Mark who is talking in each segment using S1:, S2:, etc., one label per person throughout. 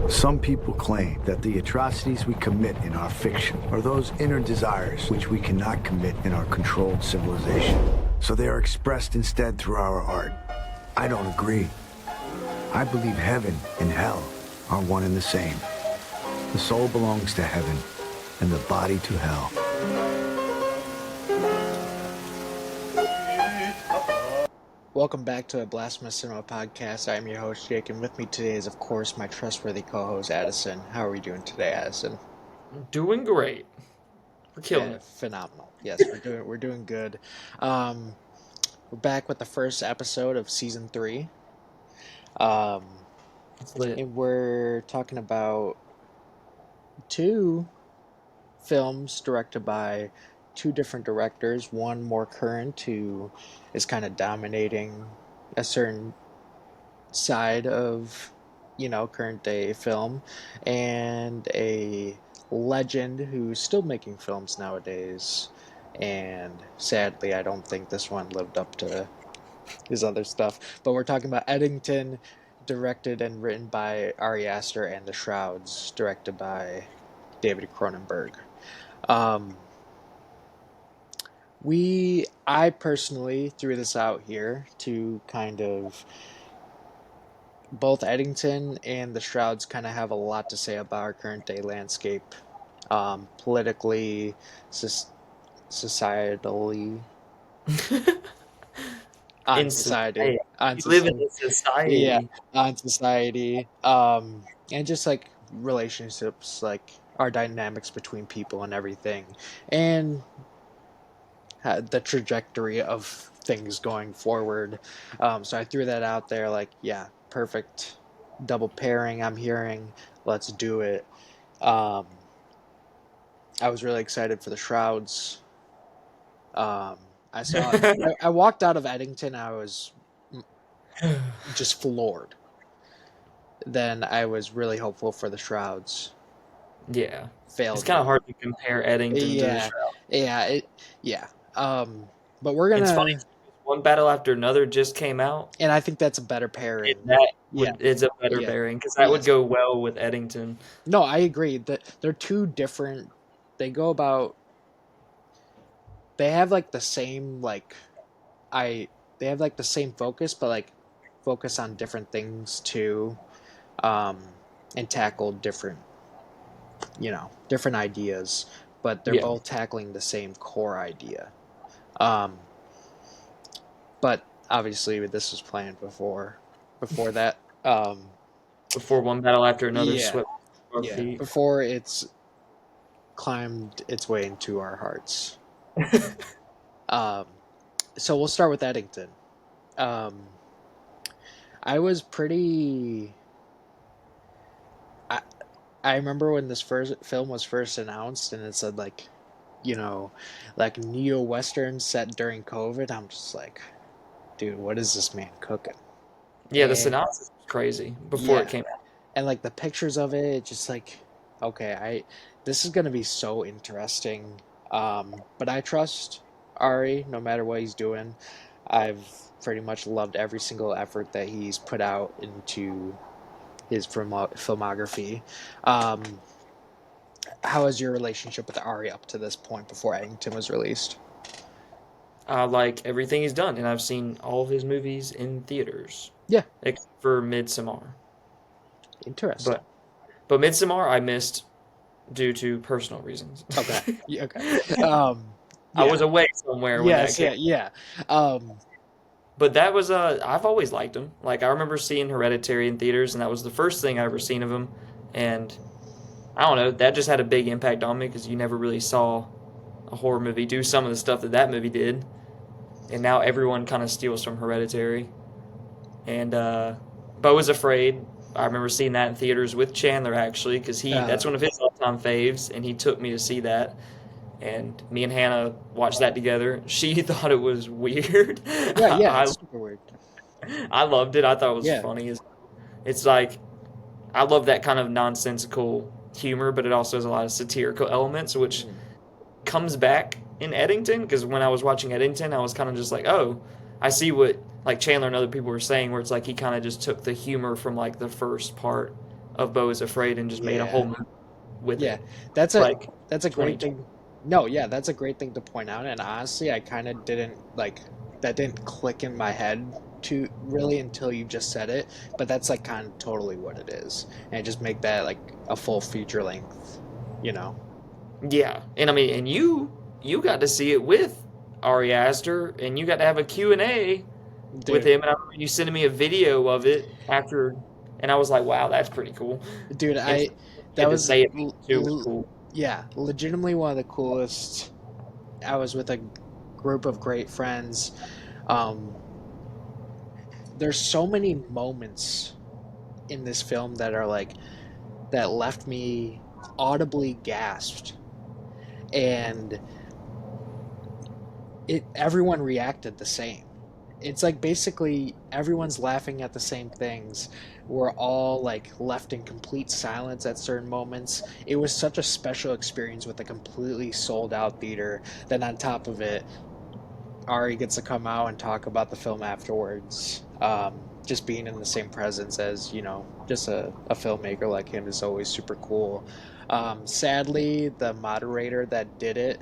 S1: Some people claim that the atrocities we commit in our fiction are those inner desires which we cannot commit in our controlled civilization. So they are expressed instead through our art. I don't agree. I believe heaven and hell are one and the same. The soul belongs to heaven and the body to hell.
S2: Welcome back to a Blasphemous Cinema podcast. I'm your host, Jake, and with me today is, of course, my trustworthy co-host, Addison. How are we doing today, Addison?
S3: Doing great. We're killing it.
S2: Phenomenal. Yes, we're doing good. We're back with the first episode of season 3.
S3: It's lit.
S2: And we're talking about 2 films directed by 2 different directors. One more current, who is kind of dominating a certain side of, current day film, and a legend who's still making films nowadays. And sadly, I don't think this one lived up to his other stuff. But we're talking about Eddington, directed and written by Ari Aster, and The Shrouds, directed by David Cronenberg. I personally threw this out here to kind of, both Eddington and the Shrouds kind of have a lot to say about our current day landscape, politically, societally, on society, on
S3: You live in society.
S2: yeah, on society, and just like relationships, like our dynamics between people and everything, and the trajectory of things going forward. So I threw that out there, like, yeah, perfect double pairing. I'm hearing, let's do it. I was really excited for the Shrouds. I saw. I walked out of Eddington. I was just floored. Then I was really hopeful for the Shrouds.
S3: Yeah.
S2: Failed.
S3: It's kind of hard to compare Eddington to the Shrouds.
S2: Yeah. But we're gonna.
S3: It's funny. One Battle After Another just came out,
S2: and I think that's a better pairing.
S3: It's a better pairing because that would go well with Eddington.
S2: No, I agree that they're 2 different. They go about. They have like the same They have like the same focus, but like focus on different things too, and tackle different, different ideas, but they're both tackling the same core idea. But obviously this was planned before that.
S3: Before One Battle After Another swept our feet.
S2: Before it's climbed its way into our hearts. So we'll start with Eddington. I was pretty. I remember when this first film was first announced, and it said like neo-western set during COVID. I'm just like, dude, what is this man cooking?
S3: Yeah, the synopsis was crazy before it came out.
S2: And like the pictures of it, just like, okay, this is gonna be so interesting. But I trust Ari, no matter what he's doing. I've pretty much loved every single effort that he's put out into his filmography. How is your relationship with Ari up to this point before Eddington was released?
S3: I like everything he's done, and I've seen all of his movies in theaters.
S2: Yeah.
S3: Except for Midsommar.
S2: Interesting.
S3: But Midsommar I missed due to personal reasons.
S2: Okay. Okay.
S3: I was away somewhere when that came.
S2: Yeah.
S3: But that was I've always liked him. Like, I remember seeing Hereditary in theaters, and that was the first thing I ever seen of him. And I don't know, that just had a big impact on me because you never really saw a horror movie do some of the stuff that movie did. And now everyone kind of steals from Hereditary. And Beau Was Afraid, I remember seeing that in theaters with Chandler, actually, because that's one of his all-time faves, and he took me to see that. And me and Hannah watched that together. She thought it was weird.
S2: Yeah, it's super weird.
S3: I loved it. I thought it was funny. It's like, I love that kind of nonsensical humor, but it also has a lot of satirical elements, which comes back in Eddington, because when I was watching Eddington, I was kind of just like, oh, I see what like Chandler and other people were saying, where it's like he kind of just took the humor from like the first part of Beau is Afraid and just made a whole
S2: Yeah.
S3: movie with
S2: Yeah.
S3: it.
S2: That's a
S3: Like
S2: that's a great
S3: 2020.
S2: thing. No, yeah, that's a great thing to point out. And honestly, I kind of didn't like that didn't click in my head too really until you just said it. But that's like kind of totally what it is, and just make that like a full feature length. You know,
S3: Yeah, and I mean, and you got to see it with Ari Aster, and you got to have a Q&A with
S2: dude,
S3: him. And I remember you sending me a video of it after, and I was like, wow, that's pretty cool.
S2: dude,
S3: And
S2: I that
S3: get to
S2: was
S3: say it too was cool.
S2: yeah, legitimately one of the coolest. I was with a group of great friends. Um, there's so many moments in this film that are like that left me audibly gasped, and it everyone reacted the same. It's like basically everyone's laughing at the same things. We're all like left in complete silence at certain moments. It was such a special experience with a completely sold out theater. Then on top of it, Ari gets to come out and talk about the film afterwards. Just being in the same presence as, just a filmmaker like him is always super cool. Sadly, the moderator that did it,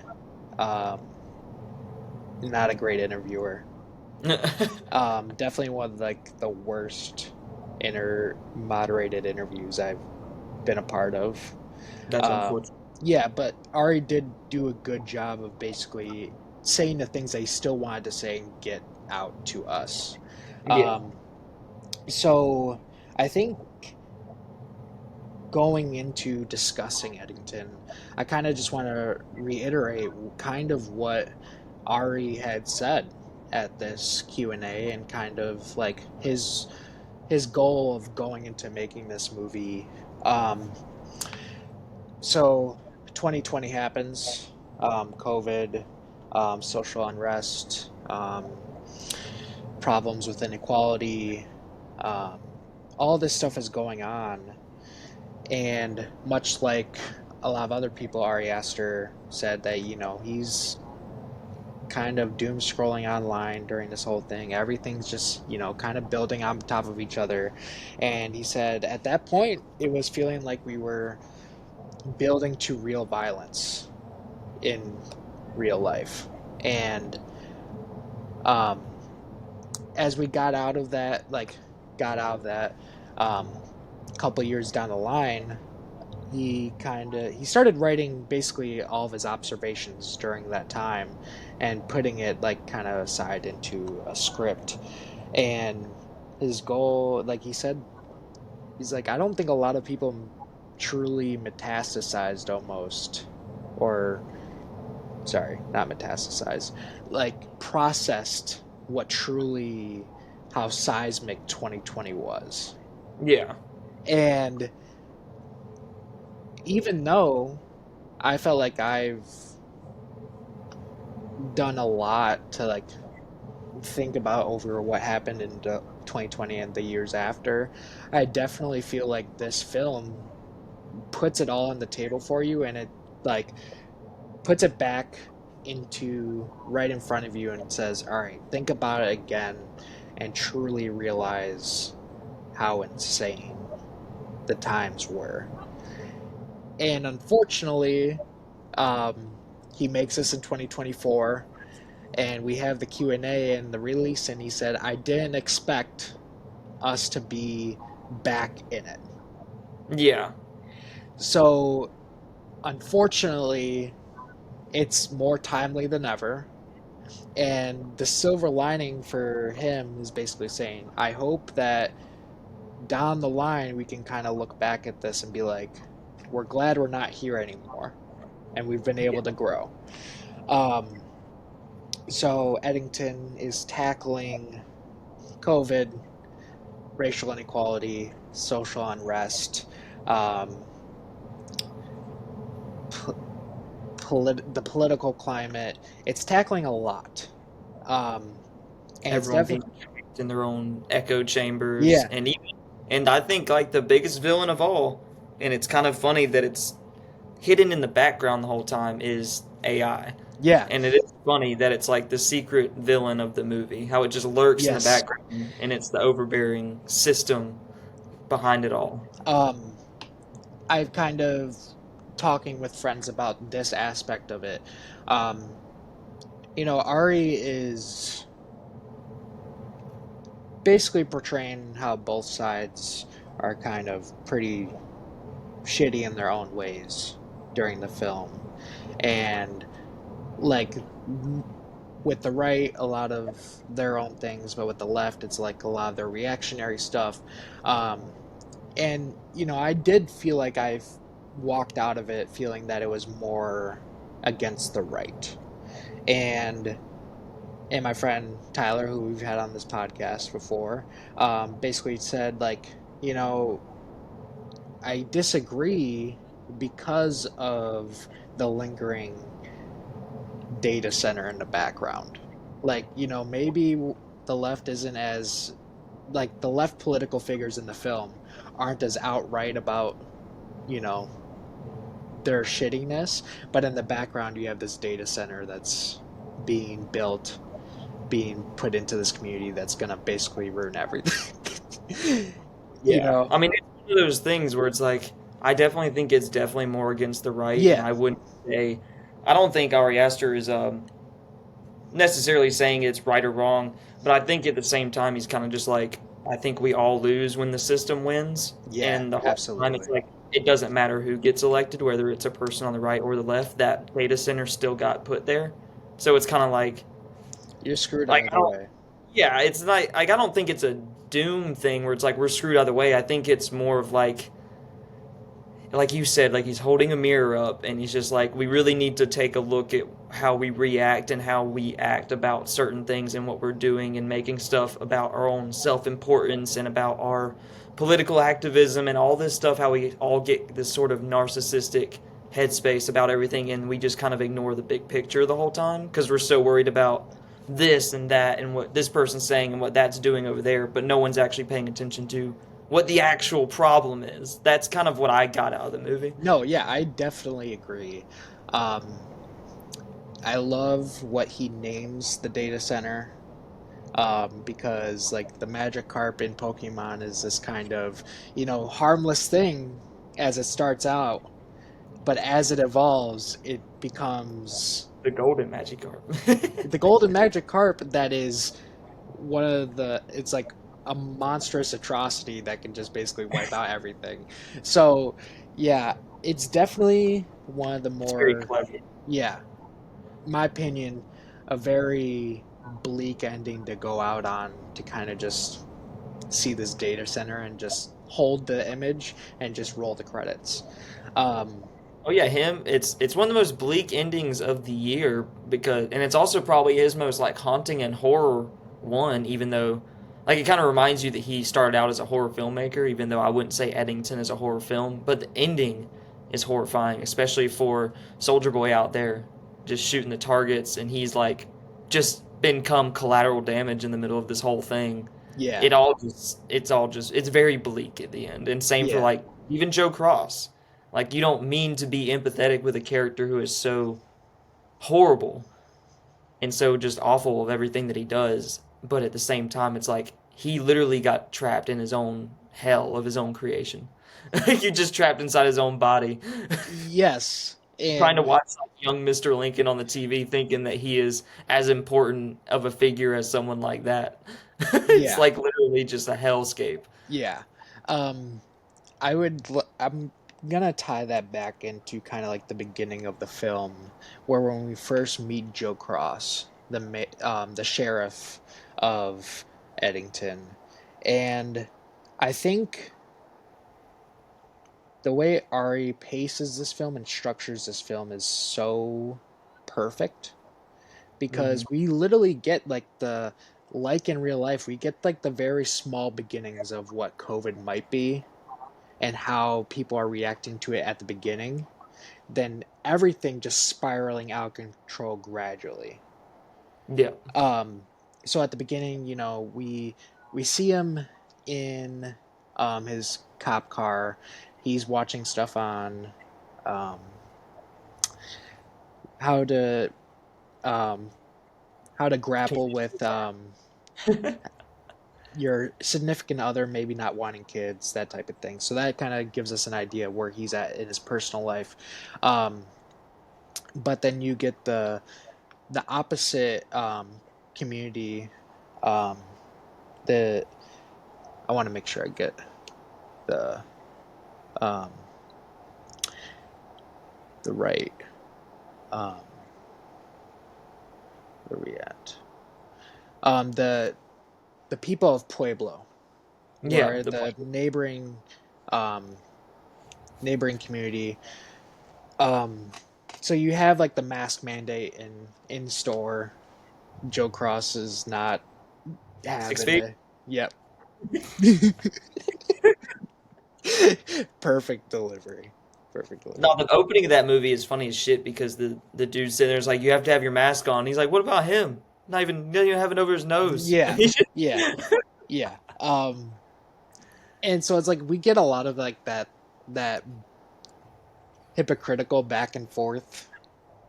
S2: um, not a great interviewer. Definitely one of like the worst moderated interviews I've been a part of.
S3: That's
S2: Um,
S3: unfortunate.
S2: yeah, but Ari did do a good job of basically saying the things that he still wanted to say and get out to us.
S3: Yeah,
S2: Um, so I think going into discussing Eddington, I kind of just want to reiterate kind of what Ari had said at this Q&A and kind of like his goal of going into making this movie. Um, so 2020 happens, COVID, social unrest, problems with inequality, um, all this stuff is going on. And much like a lot of other people, Ari Aster said that, he's kind of doom scrolling online during this whole thing. Everything's just, kind of building on top of each other. And he said at that point, it was feeling like we were building to real violence in real life. And um, as we got out of that, couple years down the line, he started writing basically all of his observations during that time and putting it like kind of aside into a script. And his goal, like he said, he's like, I don't think a lot of people truly metastasized almost, or sorry, not metastasized, like processed what truly how seismic 2020 was.
S3: yeah,
S2: And even though I felt like I've done a lot to like think about over what happened in 2020 and the years after, I definitely feel like this film puts it all on the table for you, and it like puts it back into right in front of you and says, all right, think about it again and truly realize how insane the times were. And unfortunately, um, he makes this in 2024, and we have the Q&A and the release, and he said, I didn't expect us to be back in it.
S3: yeah,
S2: So unfortunately, it's more timely than ever. And the silver lining for him is basically saying, I hope that down the line we can kind of look back at this and be like, we're glad we're not here anymore and we've been able to grow. Um, so Eddington is tackling COVID, racial inequality, social unrest, um, the political climate. It's tackling a lot. Um, and it's
S3: everyone
S2: definitely,
S3: being trapped in their own echo chambers,
S2: yeah,
S3: and I think like the biggest villain of all, and it's kind of funny that it's hidden in the background the whole time, is AI.
S2: yeah,
S3: And it is funny that it's like the secret villain of the movie, how it just lurks in the
S2: yes.
S3: background and it's the overbearing system behind it all.
S2: I've kind of talking with friends about this aspect of it. Um, Ari is basically portraying how both sides are kind of pretty shitty in their own ways during the film. And like with the right, a lot of their own things, but with the left, it's like a lot of their reactionary stuff. And I did feel like I've walked out of it feeling that it was more against the right. And my friend Tyler, who we've had on this podcast before, basically said like, I disagree because of the lingering data center in the background. Like, maybe the left isn't as like the left political figures in the film aren't as outright about, you know, their shittiness, but in the background you have this data center that's being built, being put into this community that's gonna basically ruin everything. you
S3: Yeah.
S2: know?
S3: I mean, it's one of those things where it's like, I definitely think it's definitely more against the right, and
S2: Yeah.
S3: I wouldn't say, I don't think Ari Aster is necessarily saying it's right or wrong, but I think at the same time, he's kind of just like, I think we all lose when the system wins,
S2: Yeah,
S3: and the whole time it's
S2: absolutely.
S3: like, it doesn't matter who gets elected, whether it's a person on the right or the left, that data center still got put there. So it's kind of
S2: You're screwed
S3: like I
S2: either
S3: don't,
S2: way.
S3: yeah, it's not like I don't think it's a doom thing where it's like we're screwed either way. I think it's more of like you said, like he's holding a mirror up and he's just like, we really need to take a look at how we react and how we act about certain things and what we're doing and making stuff about our own self importance and about our political activism and all this stuff, how we all get this sort of narcissistic headspace about everything and we just kind of ignore the big picture the whole time because we're so worried about this and that and what this person's saying and what that's doing over there, but no one's actually paying attention to what the actual problem is. That's kind of what I got out of the movie.
S2: No, yeah, I definitely agree. Um, I love what he names the data center, because like the magic carp in Pokemon is this kind of, harmless thing as it starts out, but as it evolves, it becomes
S3: The golden Magikarp.
S2: the golden magic carp that is it's like a monstrous atrocity that can just basically wipe out everything. So, yeah, it's definitely one of the
S3: It's very
S2: more,
S3: clever.
S2: yeah, my opinion, a very bleak ending to go out on, to kind of just see this data center and just hold the image and just roll the credits. Um,
S3: Oh yeah, him. It's one of the most bleak endings of the year because, and it's also probably his most like haunting and horror one. Even though, like, it kind of reminds you that he started out as a horror filmmaker. Even though I wouldn't say Eddington is a horror film, but the ending is horrifying, especially for Soldier Boy out there just shooting the targets, and he's like just become collateral damage in the middle of this whole thing.
S2: yeah,
S3: It's very bleak at the end, and same for
S2: yeah,
S3: like even Joe Cross. Like you don't mean to be empathetic with a character who is so horrible and so just awful of everything that he does, but at the same time it's like he literally got trapped in his own hell of his own creation. You just trapped inside his own body.
S2: yes,
S3: Trying to
S2: and
S3: watch like, young Mr. Lincoln on the TV thinking that he is as important of a figure as someone like that. It's
S2: yeah,
S3: like literally just a hellscape.
S2: yeah. Um, I'm gonna tie that back into kind of like the beginning of the film, where when we first meet Joe Cross, the sheriff of Eddington, and I think the way Ari paces this film and structures this film is so perfect,
S3: Hmm.
S2: because we literally get like in real life, we get like the very small beginnings of what COVID might be and how people are reacting to it at the beginning, then everything just spiraling out of control gradually.
S3: Yeah.
S2: Um, so at the beginning, we see him in his cop car. He's watching stuff on um, how to um, how to grapple with your significant other maybe not wanting kids, that type of thing. So that kind of gives us an idea where he's at in his personal life. Um, but then you get the opposite community. Um, the I want to make sure I get the um, the right. Um, where are we at? The people of Pueblo,
S3: Yeah,
S2: where
S3: the point.
S2: the um, neighboring community. Um, so you have like the mask mandate in store. Joe Cross is not
S3: 6
S2: having
S3: feet.
S2: it. Yep. Perfect delivery. Perfect
S3: No,
S2: delivery.
S3: the opening of that movie is funny as shit because the dude sitting there's like, you have to have your mask on. He's like, what about him? Not even, doesn't even have it over his nose.
S2: Yeah. Yeah. Yeah. And so it's like we get a lot of like that hypocritical back and forth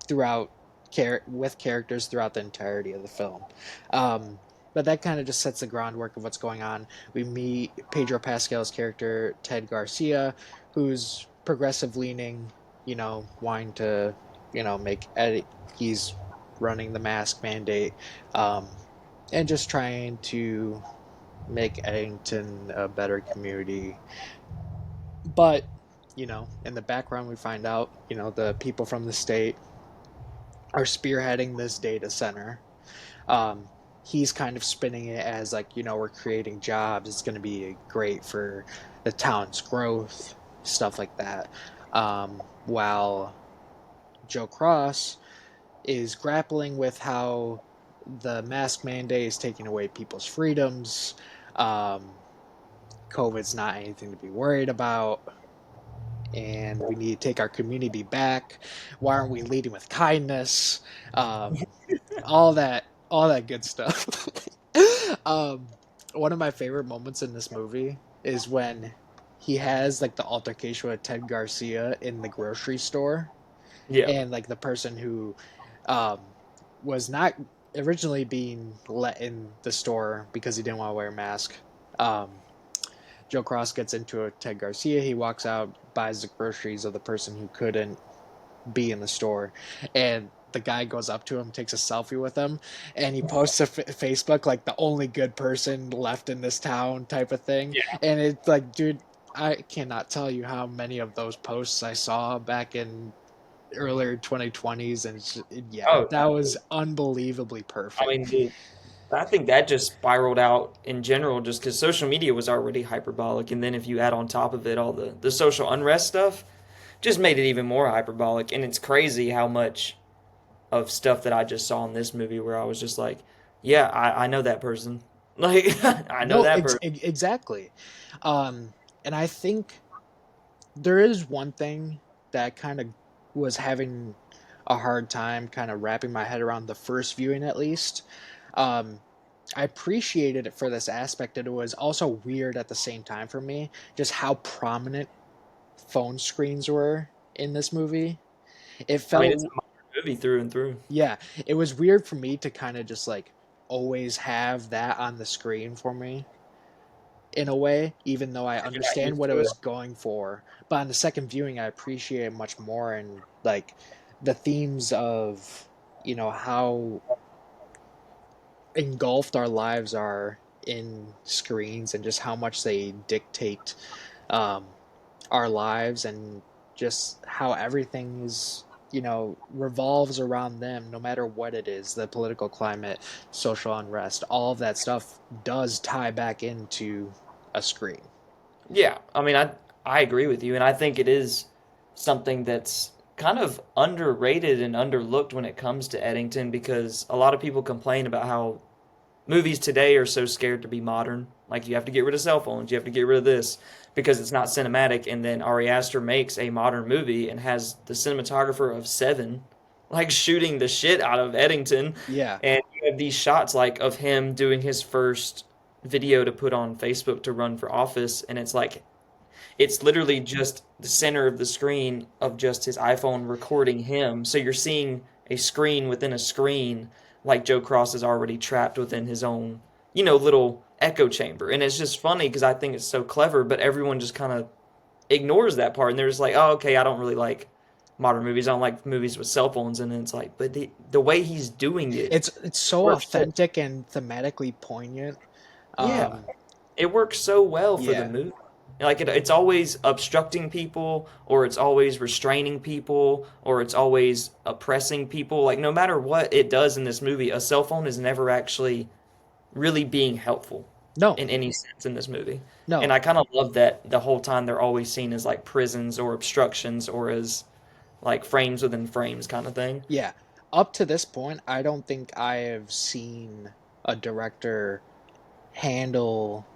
S2: throughout with characters throughout the entirety of the film. But that kind of just sets the groundwork of what's going on. We meet Pedro Pascal's character Ted Garcia, who's progressive leaning, wanting to, make Eddie. He's running the mask mandate, um, and just trying to make Eddington a better community. But in the background, we find out, the people from the state are spearheading this data center. Um, he's kind of spinning it as like, we're creating jobs. It's going to be great for the town's growth, stuff like that. While Joe Cross is grappling with how the mask mandate is taking away people's freedoms. Um, COVID's not anything to be worried about. And we need to take our community back. Why aren't we leading with kindness? Um, all that good stuff. um, One of my favorite moments in this movie is when he has like the altercation with Ted Garcia in the grocery store,
S3: Yeah.
S2: and like the person who um, was not originally being let in the store because he didn't want to wear a mask. Um, Joe Cross gets into a Ted Garcia. He walks out, buys the groceries of the person who couldn't be in the store, and the guy goes up to him, takes a selfie with him, and he posts to Facebook like the only good person left in this town type of thing.
S3: Yeah.
S2: And it's like, dude, I cannot tell you how many of those posts I saw back in earlier 2020s, and yeah,
S3: Oh,
S2: that was unbelievably
S3: I
S2: perfect.
S3: mean, I think that just spiraled out in general just because social media was already hyperbolic. And then if you add on top of it all the social unrest stuff, just made it even more hyperbolic. And it's crazy how much of stuff that I just saw in this movie where I was just like, yeah, I know that person. Like, I know
S2: No,
S3: that person.
S2: exactly. And I think there is one thing that kind of was having a hard time kind of wrapping my head around the first viewing, at least. Um, I appreciated it for this aspect, and it was also weird at the same time for me, just how prominent phone screens were in this movie. It
S3: I mean, it's
S2: felt,
S3: a modern movie through and through.
S2: yeah, it was weird for me to kind of just like always have that on the screen for me in a way, even though I
S3: You're not
S2: understand
S3: used
S2: what it
S3: to it.
S2: was going for. But on the second viewing, I appreciate it much more, and like the themes of, how engulfed our lives are in screens and just how much they dictate um, our lives, and just how everything is, revolves around them, no matter what it is, the political climate, social unrest, all of that stuff does tie back into a screen.
S3: Yeah, I mean, I agree with you, and I think it is something that's kind of underrated and underlooked when it comes to Eddington because a lot of people complain about how movies today are so scared to be modern. Like you have to get rid of cell phones, you have to get rid of this because it's not cinematic. And then Ari Aster makes a modern movie and has the cinematographer of Seven like shooting the shit out of Eddington,
S2: Yeah.
S3: and you have these shots like of him doing his first video to put on Facebook to run for office, and it's like it's literally just the center of the screen of just his iPhone recording him. So you're seeing a screen within a screen, like Joe Cross is already trapped within his own, little echo chamber. And it's just funny because I think it's so clever, but everyone just kind of ignores that part and they're just like, oh, okay, I don't really like modern movies. I don't like movies with cell phones. And then it's like, but the way he's doing it
S2: It's so
S3: works so,
S2: authentic and thematically poignant.
S3: yeah,
S2: Um,
S3: it works so well for the
S2: yeah.
S3: movie. Like it's always obstructing people, or it's always restraining people, or it's always oppressing people. Like no matter what it does in this movie, a cell phone is never actually really being helpful
S2: No,
S3: in any sense in this movie. And
S2: no.
S3: I kind of love that the whole time they're always seen as like prisons or obstructions or as like frames within frames kind of thing.
S2: Yeah. Up to this point, I don't think I have seen a director handle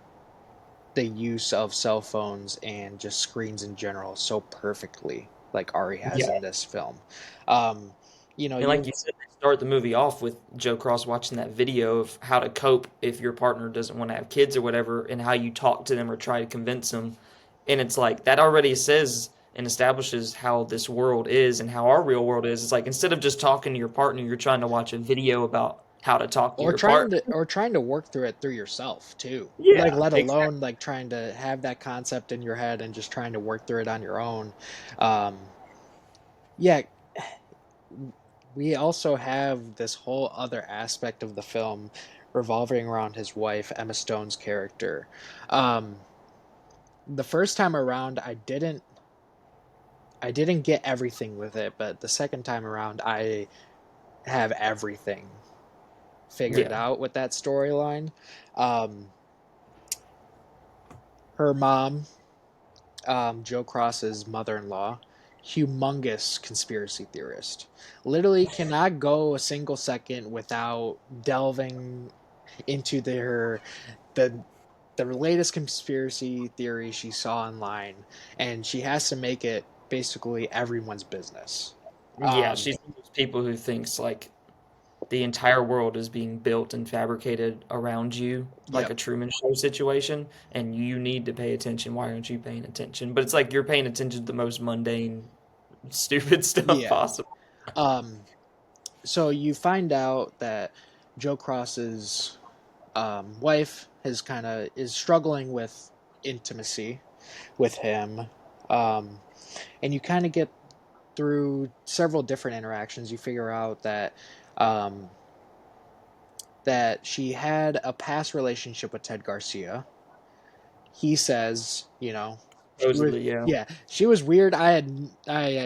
S2: the use of cell phones and just screens in general so perfectly like Ari has
S3: Yeah.
S2: in this film. Um, you know,
S3: And like
S2: you
S3: you said, they start the movie off with Joe Cross watching that video of how to cope if your partner doesn't want to have kids or whatever, and how you talk to them or try to convince them. And it's like that already says and establishes how this world is and how our real world is. It's like instead of just talking to your partner, you're trying to watch a video about how to talk to your partner.
S2: or trying to work through it through yourself too. Like
S3: Yeah,
S2: let
S3: exactly.
S2: alone like trying to have that concept in your head and just trying to work through it on your own. Um, yeah, we also have this whole other aspect of the film revolving around his wife Emma Stone's character. Um, the first time around, I didn't get everything with it, but the second time around, I have everything figured
S3: Yeah.
S2: out with that storyline. Um, her mom, Joe Cross's mother-in-law, humongous conspiracy theorist. Literally cannot go a single second without delving into the the latest conspiracy theory she saw online, and she has to make it basically everyone's business.
S3: Yeah,
S2: Um,
S3: she's one of those people who thinks like the entire world is being built and fabricated around you, like
S2: yep,
S3: a Truman Show situation, and you need to pay attention. Why aren't you paying attention? But it's like you're paying attention to the most mundane, stupid stuff
S2: yeah.
S3: possible.
S2: Um, so you find out that Joe Cross's wife is struggling with intimacy with him, um, and you kind of get through several different interactions. You figure out um, that she had a past relationship with Ted Garcia. He says, you know, she was
S3: Supposedly, yeah.
S2: yeah, she was weird. I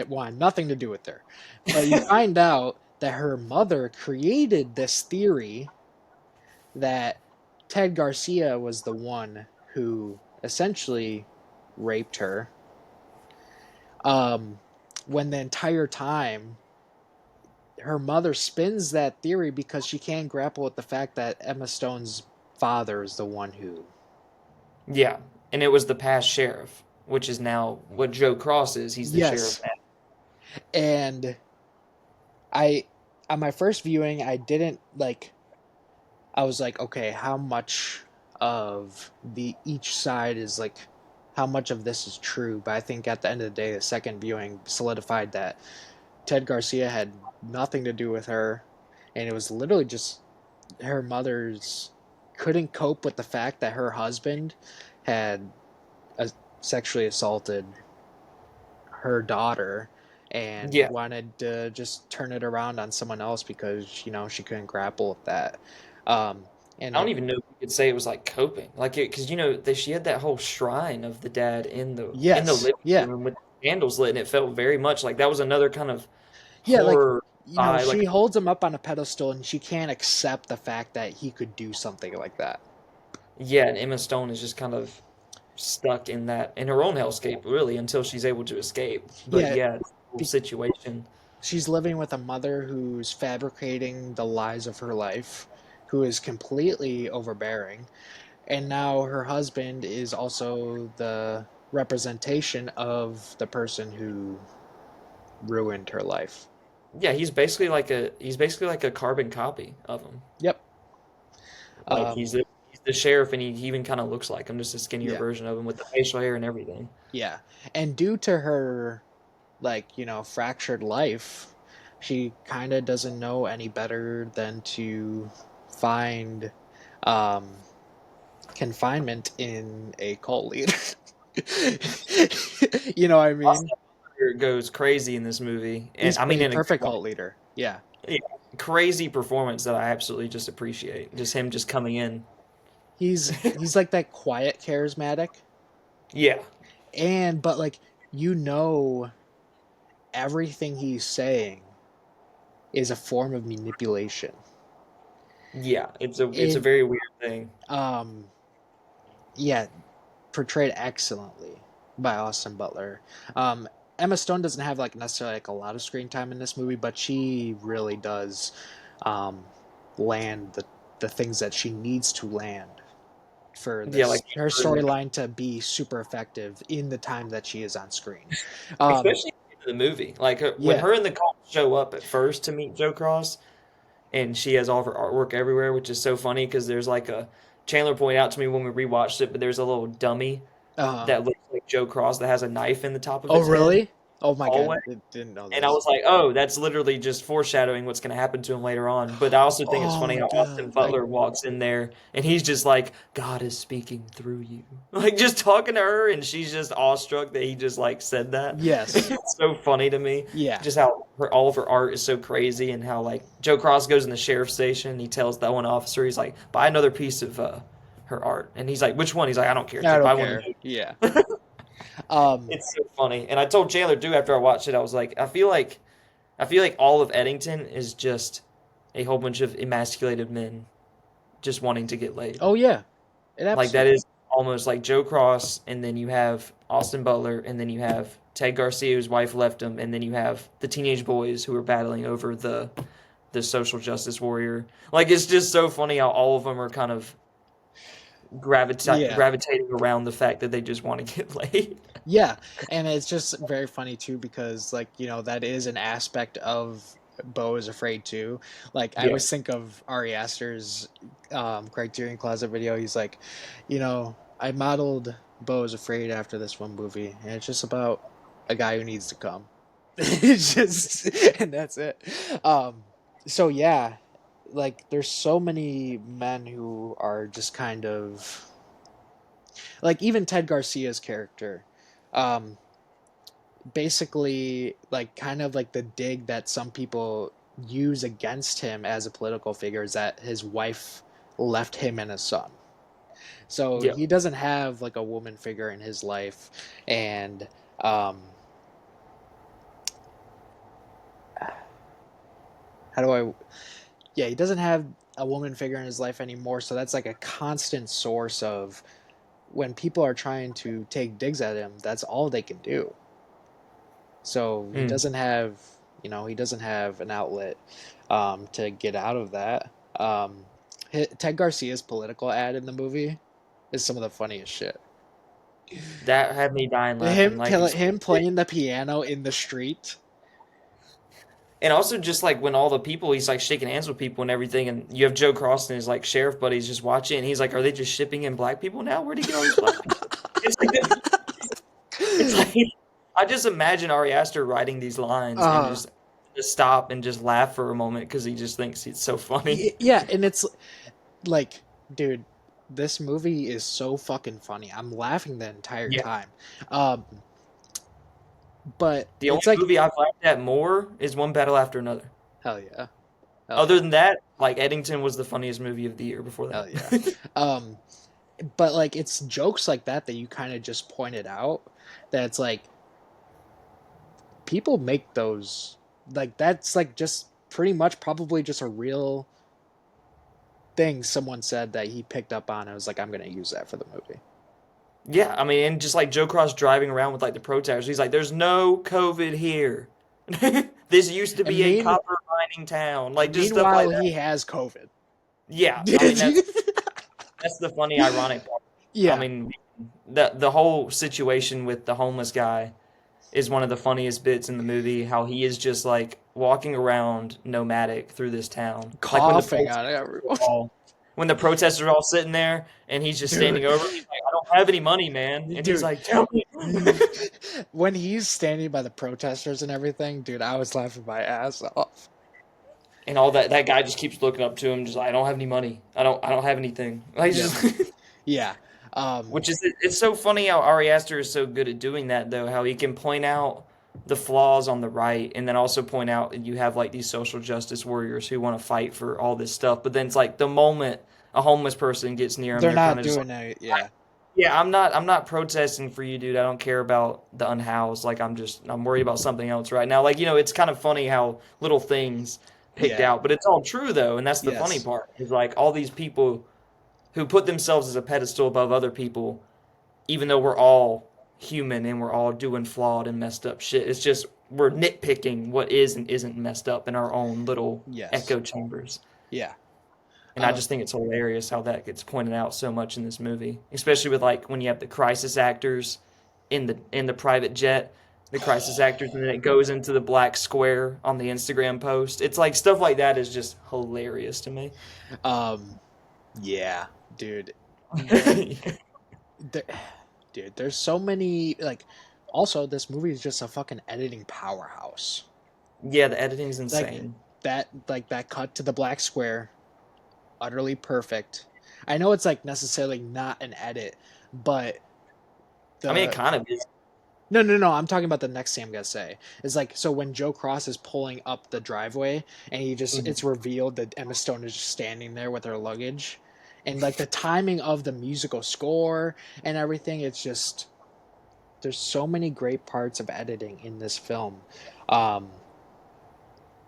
S2: wanted nothing to do with her, but you find out that her mother created this theory that Ted Garcia was the one who essentially raped her. Um, when the entire time her mother spins that theory because she can't grapple with the fact that Emma Stone's father is the one who.
S3: Yeah, and it was the past sheriff, which is now what Joe Cross is. He's the sheriff
S2: Yes,
S3: now.
S2: and I on my first viewing I didn't like I was like, okay, how much of the each side is like how much of this is true? But I think at the end of the day, the second viewing solidified that Ted Garcia had nothing to do with her, and it was literally just her mother's couldn't cope with the fact that her husband had uh, sexually assaulted her daughter and
S3: Yeah,
S2: wanted to just turn it around on someone else because she couldn't grapple with that. And
S3: I don't
S2: it
S3: even know if you could say it was like coping, like it because she had that whole shrine of the dad in the
S2: Yes,
S3: living
S2: yeah,
S3: room with candles lit, and it felt very much like that was another kind of
S2: yeah, like
S3: horror vibe, like
S2: she holds him up on a pedestal and she can't accept the fact that he could do something like that.
S3: yeah, and Emma Stone is just kind of stuck in her own hellscape, really, until she's able to escape. But
S2: Yeah,
S3: yeah, it's a whole
S2: be-
S3: situation.
S2: she's living with a mother who's fabricating the lies of her life, who is completely overbearing, and now her husband is also the representation of the person who ruined her life.
S3: Yeah, he's basically like a carbon copy of him.
S2: Yep.
S3: Like he's
S2: Um,
S3: the sheriff, and he even kind of looks like him, just a skinnier
S2: yeah.
S3: version of him with the facial hair and everything.
S2: Yeah. And due to her fractured life, she kind of doesn't know any better than to find um confinement in a cult leader. You know what I mean?
S3: Austin Butler goes crazy in this movie, and
S2: He's
S3: I mean
S2: a
S3: in a good
S2: perfect
S3: way.
S2: cult leader. Yeah.
S3: Yeah, crazy performance that I absolutely just appreciate. Just him just coming in.
S2: He's like that quiet charismatic,
S3: Yeah,
S2: and but like you know everything he's saying is a form of manipulation.
S3: yeah, it's a
S2: It
S3: very weird thing.
S2: um yeah, portrayed excellently by Austin Butler. Emma Stone doesn't have like necessarily like a lot of screen time in this movie, but she really does um, land the things that she needs to land for
S3: Yeah, like
S2: this her storyline to be super effective in the time that she is on screen. Um,
S3: especially in the movie, like when
S2: yeah.
S3: her and the cop show up at first to meet Joe Cross, and she has all of her artwork everywhere, which is so funny because there's like a Chandler pointed out to me when we rewatched it, but there's a little dummy
S2: Uh,
S3: that looks like Joe Cross that has a knife in the top of
S2: oh
S3: its head
S2: really? Oh my god,
S3: hallway.
S2: didn't know
S3: And I
S2: this.
S3: was like, oh, that's literally just foreshadowing what's going to happen to him later on. But I also think it's funny
S2: Oh
S3: how Austin
S2: dude, I
S3: Butler walks in there and he's just like, God is speaking through you. Like just talking to her and she's just awestruck that he just like said that.
S2: yes.
S3: It's so funny to me.
S2: Yeah.
S3: Just how all of her art is so crazy and how like Joe Cross goes in the sheriff's station and he tells that one officer, he's like, buy another piece of her art. And he's like, which one? He's like, I don't care.
S2: I
S3: Just
S2: don't
S3: buy one of
S2: care. Yeah.
S3: those.
S2: Um,
S3: It's so funny. And I told Chandler too after I watched it, I was like, I feel like all of Eddington is just a whole bunch of emasculated men just wanting to get laid.
S2: oh yeah. It
S3: Like that
S2: absolutely.
S3: is almost like Joe Cross, and then you have Austin Butler, and then you have Ted Garcia, whose wife left him, and then you have the teenage boys who are battling over the social justice warrior. Like it's just so funny how all of them are kind of
S2: Yeah.
S3: gravitating around the fact that they just want to get laid.
S2: Yeah, and it's just very funny too because like that is an aspect of Bo is Afraid too. Like I
S3: Yeah.
S2: always think of Ari Aster's Criterion Closet video. He's like, I modeled Bo is Afraid after this one movie, and it's just about a guy who needs to come. It's just and that's it. Um, so yeah, like there's so many men who are just kind of like even Ted Garcia's character. Um, basically like kind of like the dig that some people use against him as a political figure is that his wife left him and a son. So
S3: Yeah.
S2: he doesn't have like a woman figure in his life, and um, how do I? Yeah, he doesn't have a woman figure in his life anymore. So that's like a constant source of when people are trying to take digs at him. That's all they can do. So
S3: Mm.
S2: he doesn't have an outlet to get out of that. Ted Garcia's political ad in the movie is some of the funniest shit.
S3: That had me dying laughing. Like
S2: Him playing the piano in the street.
S3: and also just like when all the people he's like shaking hands with people and everything, and you have Joe Cross and his like sheriff buddies just watching, and he's like, "Are they just shipping in black people now? Where'd he get all these black people?" It's like it's like I just imagine Ari Aster writing these lines and
S2: uh
S3: just stop and just laugh for a moment because he just thinks it's so funny.
S2: yeah, and it's like, dude, this movie is so fucking funny. I'm laughing the entire
S3: Yeah.
S2: time. Um, but
S3: The only
S2: it's like,
S3: movie I've laughed at more is One Battle After Another.
S2: hell yeah, hell
S3: Other
S2: yeah,
S3: than that, like Eddington was the funniest movie of the year before
S2: hell yeah.
S3: that.
S2: Um, but like it's jokes like that that you kind of just pointed out that it's like people make those, like that's like just pretty much probably just a real thing someone said that he picked up on and was like, I'm gonna use that for the movie.
S3: Yeah, I mean, and just like Joe Cross driving around with like the protesters, he's like, "There's no COVID here. This used to
S2: and
S3: be a
S2: mean
S3: copper mining town." Like
S2: and
S3: just stuff
S2: meanwhile
S3: like that.
S2: he has COVID.
S3: Yeah, I mean that's the funny, ironic part. I
S2: Yeah,
S3: mean, the whole situation with the homeless guy is one of the funniest bits in the movie. How he is just like walking around nomadic through this town, like
S2: coughing on everyone.
S3: when the protesters are all sitting there and he's just
S2: Dude,
S3: standing over. He's like, "I don't have any money, man," and he's
S2: dude.
S3: like, "Tell me."
S2: When he's standing by the protesters and everything, dude, I was laughing my ass off.
S3: And all that guy just keeps looking up to him, just like, I don't have any money. I don't have anything. Like
S2: Yeah.
S3: just
S2: Yeah.
S3: Which is it's so funny how Ari Aster is so good at doing that though, how he can point out the flaws on the right and then also point out you have like these social justice warriors who want to fight for all this stuff, but then it's like the moment a homeless person gets near them,
S2: They're
S3: they're kind
S2: not
S3: of just
S2: doing it. Yeah.
S3: yeah, I'm not protesting for you, dude. I don't care about the unhoused. Like I'm worried about something else right now. Like, it's kind of funny how little things picked
S2: Yeah.
S3: out, but it's all true though, and that's the funny
S2: Yes.
S3: part. Is like all these people who put themselves as a pedestal above other people, even though we're all human and we're all doing flawed and messed up shit. It's just we're nitpicking what is and isn't messed up in our own little
S2: Yes.
S3: echo chambers.
S2: Yeah.
S3: And I just think it's hilarious how that gets pointed out so much in this movie, especially with like when you have the crisis actors in the private jet, the crisis actors, and then it goes into the black square on the Instagram post. It's like stuff like that is just hilarious to me.
S2: Um. Yeah, dude. The, the dude. There's so many like. Also, this movie is just a fucking editing powerhouse.
S3: Yeah, the editing's
S2: Like
S3: insane.
S2: that cut to the black square, utterly perfect. I know it's like necessarily not an edit, but
S3: I mean, it
S2: the
S3: kind of is.
S2: no. I'm talking about the next thing I'm gonna say. It's like so when Joe Cross is pulling up the driveway and
S3: Mhm.
S2: it's revealed that Emma Stone is just standing there with her luggage, and like the timing of the musical score and everything. It's just there's so many great parts of editing in this film. Um,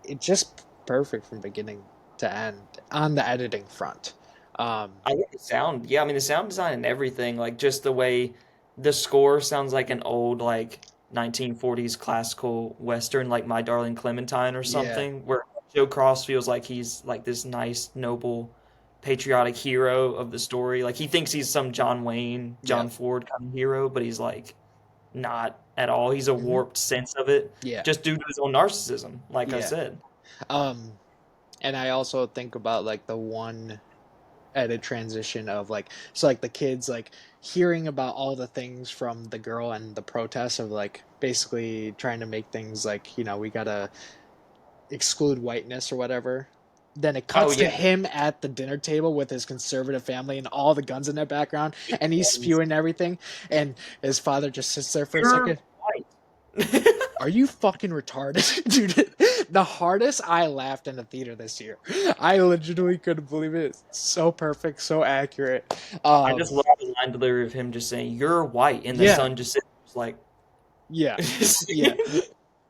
S2: it's just perfect from beginning to end on the editing front.
S3: I like the sound. Yeah, I mean the sound design and everything, like just the way the score sounds like an old like 1940s classical western like My Darling Clementine or
S2: Yeah,
S3: something, where Joe Cross feels like he's like this nice, noble, patriotic hero of the story. Like he thinks he's some John Wayne,
S2: yeah,
S3: John Ford kind of hero, but he's like not at all. He's a
S2: hmm
S3: warped sense of it
S2: yeah,
S3: just due to his own narcissism, like I
S2: yeah.
S3: said.
S2: Um, and I also think about like the one edit transition of like so like the kids like hearing about all the things from the girl and the protests of like basically trying to make things like we gotta exclude whiteness or whatever. Then it
S3: Oh
S2: cuts to
S3: yeah.
S2: him at the dinner table with his conservative family and all the guns in their background, and he's spewing everything. And his father just sits there for a
S3: You're
S2: second.
S3: white.
S2: Are you fucking retarded, dude? The hardest I laughed in the theater this year. I legitimately couldn't believe it. It's so perfect, so accurate.
S3: I
S2: Um,
S3: just love the line delivery of him just saying, "You're white," and the
S2: yeah,
S3: son just sits there like.
S2: yeah, yeah.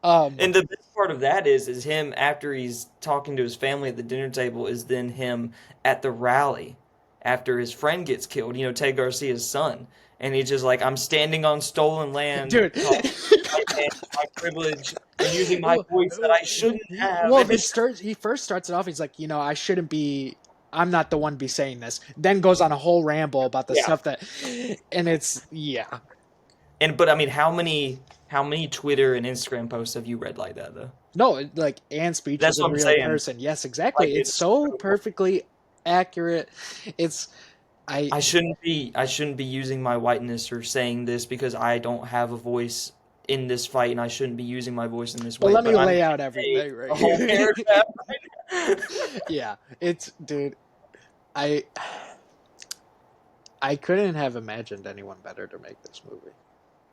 S2: Um,
S3: And the best part of that is him after he's talking to his family at the dinner table is then him at the rally after his friend gets killed. Ted Garcia's son, and he's just like, "I'm standing on stolen land,
S2: dude.
S3: talking to a white man, my privilege, and using my voice that I shouldn't have."
S2: Well,
S3: And it's
S2: he first starts it off. He's like, I shouldn't be. I'm not the one to be saying this. Then goes on a whole ramble about the
S3: yeah,
S2: stuff that, and it's yeah.
S3: and but I mean, how many Twitter and Instagram posts have you read like that though?
S2: No, like Anne's speech is
S3: That's
S2: a
S3: what I'm
S2: real
S3: saying.
S2: person. Yes,
S3: Like
S2: exactly. It's
S3: it's
S2: so perfectly accurate. It's I.
S3: I shouldn't be using my whiteness or saying this because I don't have a voice in this fight and I shouldn't be using my voice in this
S2: But
S3: way.
S2: let me
S3: But I'm
S2: lay
S3: gonna
S2: out
S3: say
S2: everything right
S3: a whole
S2: here.
S3: paragraph right
S2: Yeah, it's dude. I I couldn't have imagined anyone better to make this movie.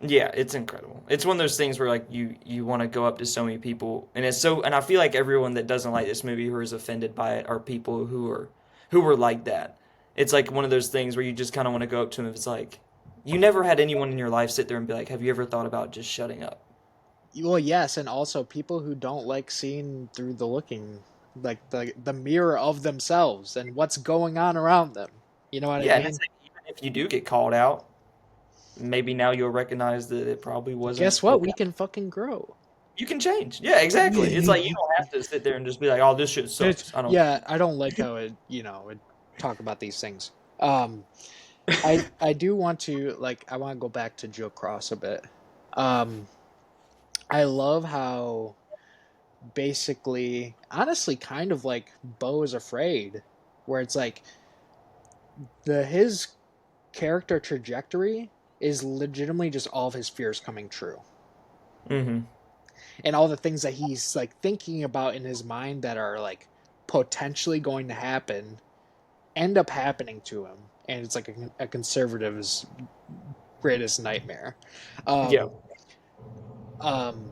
S3: Yeah, it's incredible. It's one of those things where like you want to go up to so many people and it's so and I feel like everyone that doesn't like this movie who is offended by it are people who are like that. It's like one of those things where you just kind of want to go up to them. It's like you never had anyone in your life sit there and be like, "Have you ever thought about just shutting up?"
S2: Well, yes, and also people who don't like seeing through the looking, like the mirror of themselves and what's going on around them. You know what I
S3: Yeah, and it's
S2: mean?
S3: like even if you do get called out, maybe now you'll recognize that it probably wasn't
S2: Guess what?
S3: okay.
S2: We can fucking grow.
S3: You can change. Yeah, exactly. It's like you don't have to sit there and just be like, "Oh, this shit
S2: It's,
S3: sucks." I don't.
S2: yeah, I don't like how it talk about these things. Um, I do want to like I want to go back to Joe Cross a bit. Um, I love how basically, honestly, kind of like Bo is Afraid, where it's like his character trajectory is legitimately just all of his fears coming true,
S3: Mm-hmm.
S2: and all the things that he's like thinking about in his mind that are like potentially going to happen end up happening to him. and it's like a conservative's greatest nightmare. Um,
S3: Yeah,
S2: um,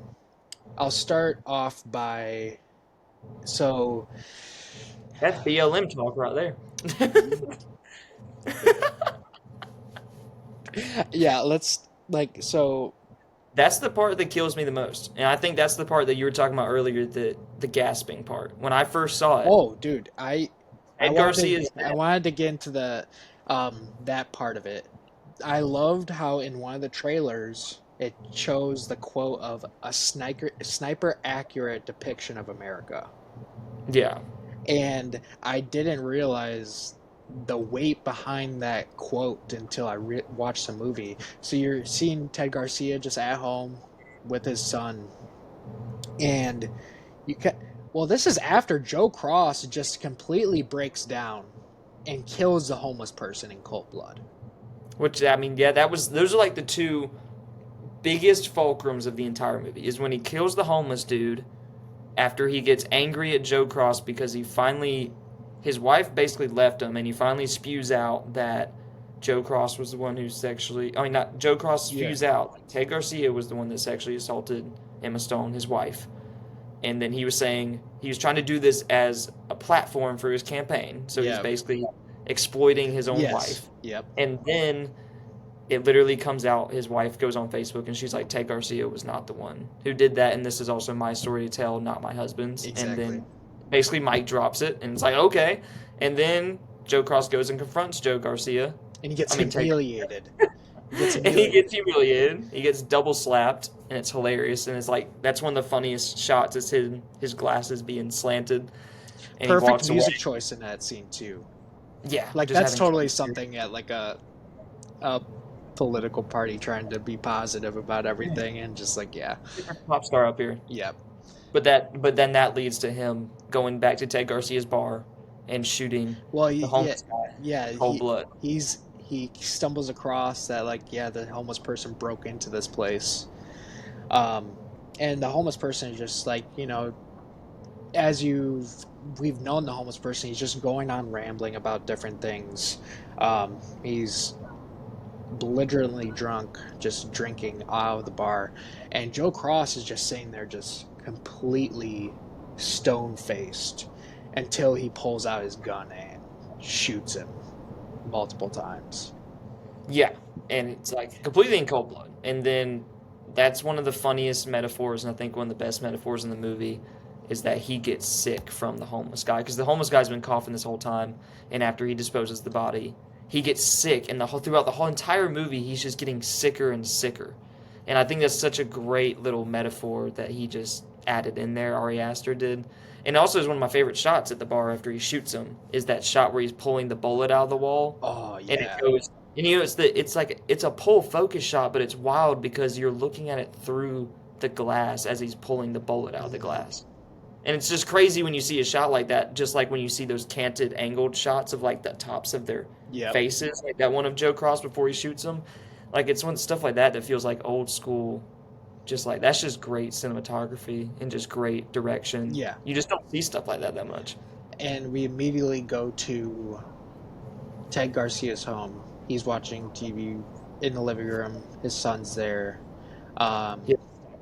S2: I'll start off by so
S3: that's BLM talk right there.
S2: yeah, let's like so.
S3: That's the part that kills me the most, and I think that's the part that you were talking about earlier, the gasping part. When I first saw it,
S2: Oh, dude, I
S3: Ed
S2: wanted
S3: Garcia's
S2: I
S3: dead.
S2: wanted to get into the that part of it. I loved how in one of the trailers it shows the quote of a sniper accurate depiction of America.
S3: Yeah,
S2: And I didn't realize the weight behind that quote until I watched the movie. So you're seeing Ted Garcia just at home with his son, and you can. Well, this is after Joe Cross just completely breaks down and kills the homeless person in cold blood.
S3: which I mean, yeah, that was those are like the two biggest fulcrums of the entire movie. Is when he kills the homeless dude after he gets angry at Joe Cross because he finally, his wife basically left him, and he finally spews out that Joe Cross was the one who sexually, I mean, not Joe Cross
S2: Yeah.
S3: spews out, Ted Garcia was the one that sexually assaulted Emma Stone, his wife. And then he was saying he was trying to do this as a platform for his campaign. So he's
S2: Yeah.
S3: basically exploiting his own
S2: Yes.
S3: wife.
S2: Yep.
S3: And then it literally comes out his wife goes on Facebook and she's like, Ted Garcia was not the one who did that, and this is also my story to tell, not my husband's. And
S2: Exactly.
S3: then basically Mike drops it and it's like, okay. And then Joe Cross goes and confronts Joe Garcia.
S2: And he gets
S3: I mean Ted,
S2: humiliated. He gets
S3: and he
S2: humiliated.
S3: gets humiliated. He gets double slapped, and it's hilarious. And it's like that's one of the funniest shots is his glasses being slanted, and he
S2: Perfect
S3: walks away.
S2: music choice in that scene too.
S3: Yeah,
S2: Like
S3: just
S2: that's
S3: having
S2: totally
S3: kids.
S2: something at like a political party trying to be positive about everything and just like yeah.
S3: Pop star up here.
S2: Yep.
S3: But then that leads to him going back to Ted Garcia's bar and shooting
S2: Well,
S3: the
S2: yeah,
S3: homeless guy
S2: yeah.
S3: in cold blood.
S2: He stumbles across that like yeah, the homeless person broke into this place, um, and the homeless person is just like as we've known the homeless person, he's just going on rambling about different things. He's belligerently drunk, just drinking out of the bar, and Joe Cross is just sitting there, just completely stone faced, until he pulls out his gun and shoots him multiple times.
S3: Yeah, and it's like completely in cold blood. And then that's one of the funniest metaphors, and I think one of the best metaphors in the movie is that he gets sick from the homeless guy because the homeless guy's been coughing this whole time, and after he disposes the body, he gets sick, and throughout the whole entire movie, he's just getting sicker and sicker. And I think that's such a great little metaphor that he just added in there. Ari Aster did. And also is one of my favorite shots at the bar after he shoots him is that shot where he's pulling the bullet out of the wall,
S2: Oh
S3: and it
S2: yeah.
S3: goes. And it's like it's a pull focus shot, but it's wild because you're looking at it through the glass as he's pulling the bullet out of the
S2: Mm-hmm.
S3: glass. And it's just crazy when you see a shot like that, just like when you see those canted, angled shots of like the tops of their
S2: Yep.
S3: faces, like that one of Joe Cross before he shoots them. Like it's when stuff like that that feels like old school. Just like that's just great cinematography and just great direction.
S2: Yeah.
S3: You just don't see stuff like that much.
S2: And we immediately go to Ted Garcia's home. He's watching TV in the living room. His son's there. Um,
S3: Yeah,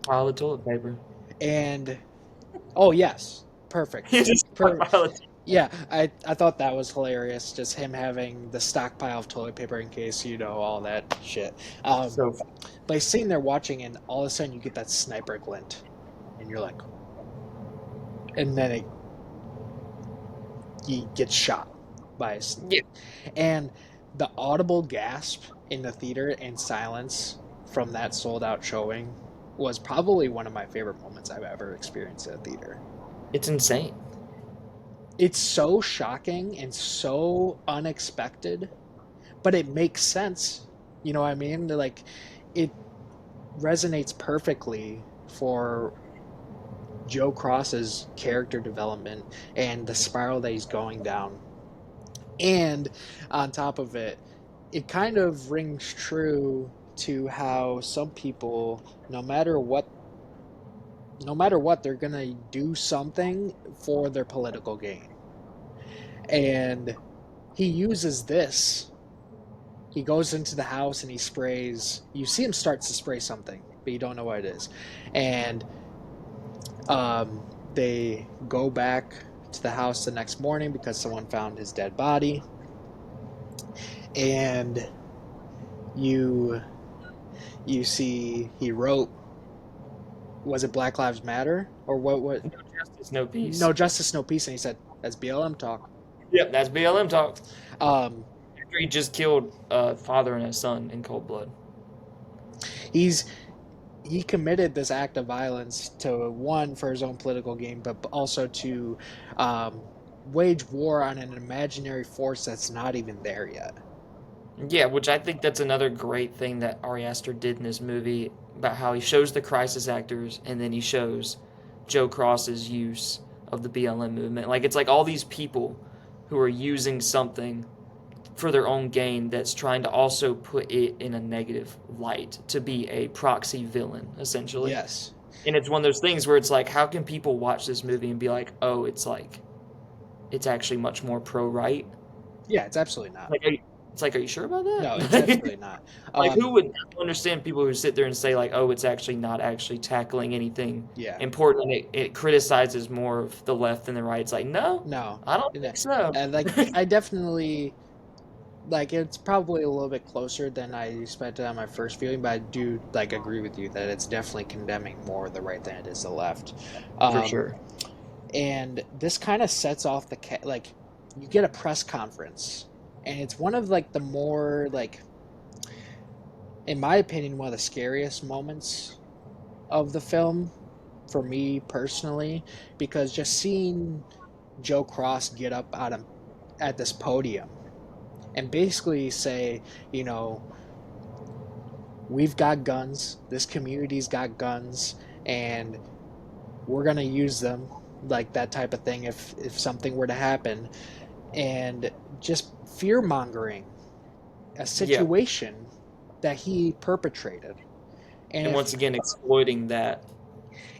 S3: pile of toilet paper.
S2: and oh yes, perfect.
S3: He just
S2: Per
S3: pile of
S2: Yeah, I thought that was hilarious. Just him having the stockpile of toilet paper in case all that shit.
S3: so
S2: But he's sitting there watching, and all of a sudden you get that sniper glint, and you're like, and then he gets shot by a
S3: yeah,
S2: and the audible gasp in the theater and silence from that sold out showing was probably one of my favorite moments I've ever experienced at a theater.
S3: it's insane.
S2: It's so shocking and so unexpected, but it makes sense. You know what I mean? Like it resonates perfectly for Joe Cross's character development and the spiral that he's going down. And on top of it, it kind of rings true to how some people, no matter what, they're gonna do something for their political gain. And he uses this. he goes into the house and he sprays. You see him starts to spray something, but you don't know what it is. And they go back to the house the next morning because someone found his dead body. And you you see he wrote, was it Black Lives Matter or what?
S3: No justice, no peace.
S2: No justice, no peace. And he said, that's BLM talk.
S3: Yep, that's BLM talk.
S2: Um,
S3: After he just killed a father and a son in cold blood.
S2: he's he committed this act of violence to, one, for his own political gain, but also to um, wage war on an imaginary force that's not even there yet.
S3: Yeah, which I think that's another great thing that Ari Aster did in this movie about how he shows the crisis actors and then he shows Joe Cross's use of the BLM movement. Like it's like all these people who are using something for their own gain that's trying to also put it in a negative light to be a proxy villain, essentially.
S2: Yes.
S3: And it's one of those things where it's like, how can people watch this movie and be like, oh, it's actually much more pro right?
S2: Yeah, it's absolutely not.
S3: Like, it's like, are you sure about
S2: No, it's
S3: that?
S2: absolutely not.
S3: Like, who would understand people who sit there and say, like, oh, it's actually not actually tackling anything
S2: Yeah.
S3: important, and it criticizes more of the left than the right? It's like, no,
S2: No.
S3: I don't think so.
S2: And like, I definitely like, it's probably a little bit closer than I expected on my first viewing, but I do like agree with you that it's definitely condemning more the right than it is the left.
S3: For
S2: Um,
S3: sure.
S2: and this kind of sets off like, you get a press conference, and it's one of like the more like, in my opinion, one of the scariest moments of the film for me personally, because just seeing Joe Cross get up out of at this podium and basically say, you know, we've got guns, this community's got guns, and we're gonna use them, like that type of thing if something were to happen, and just fear mongering a
S3: Yeah.
S2: situation that he perpetrated. And
S3: And once again, exploiting that.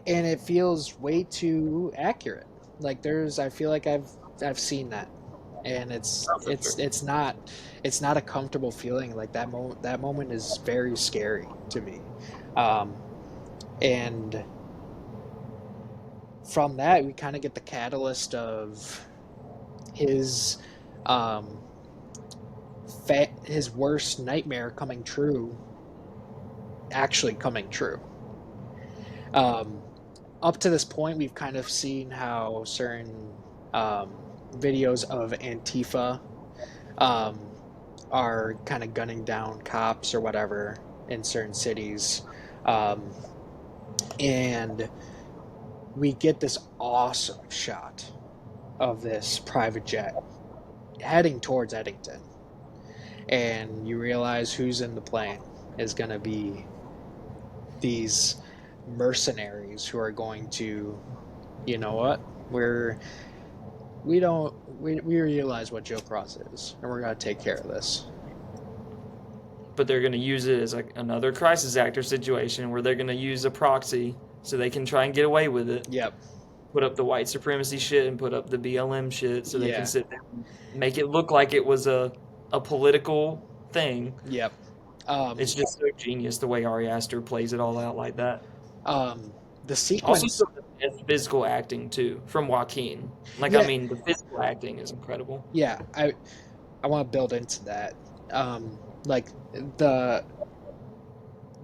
S2: it feels way too accurate. Like, I feel like I've seen that, and
S3: Oh, for sure.
S2: it's not a comfortable feeling. Like, that moment is very scary to me. um and from that we kind of get the catalyst of his um his worst nightmare coming true, actually coming true. um Up to this point, we've kind of seen how certain um, videos of Antifa um, are kind of gunning down cops or whatever in certain cities. Um, and we get this awesome shot of this private jet heading towards Eddington. And you realize who's in the plane is going to be these mercenaries who are going to, you know what, we don't we realize what Joe Cross is, and we're gonna take care of this.
S3: But they're going to use it as another crisis actor situation where they're going to use a proxy so they can try and get away with it.
S2: Yep.
S3: Put up the white supremacy shit and put up the BLM shit so they can
S2: Yeah.
S3: sit there and make it look like it was a political thing.
S2: Yep.
S3: It's just so genius the way Ari Aster plays it all out like that.
S2: The
S3: Also,
S2: sequence.
S3: some of the best physical acting too from Joaquin. Like, I
S2: Yeah.
S3: mean, the physical acting is incredible.
S2: Yeah. I want to build into that. Like, the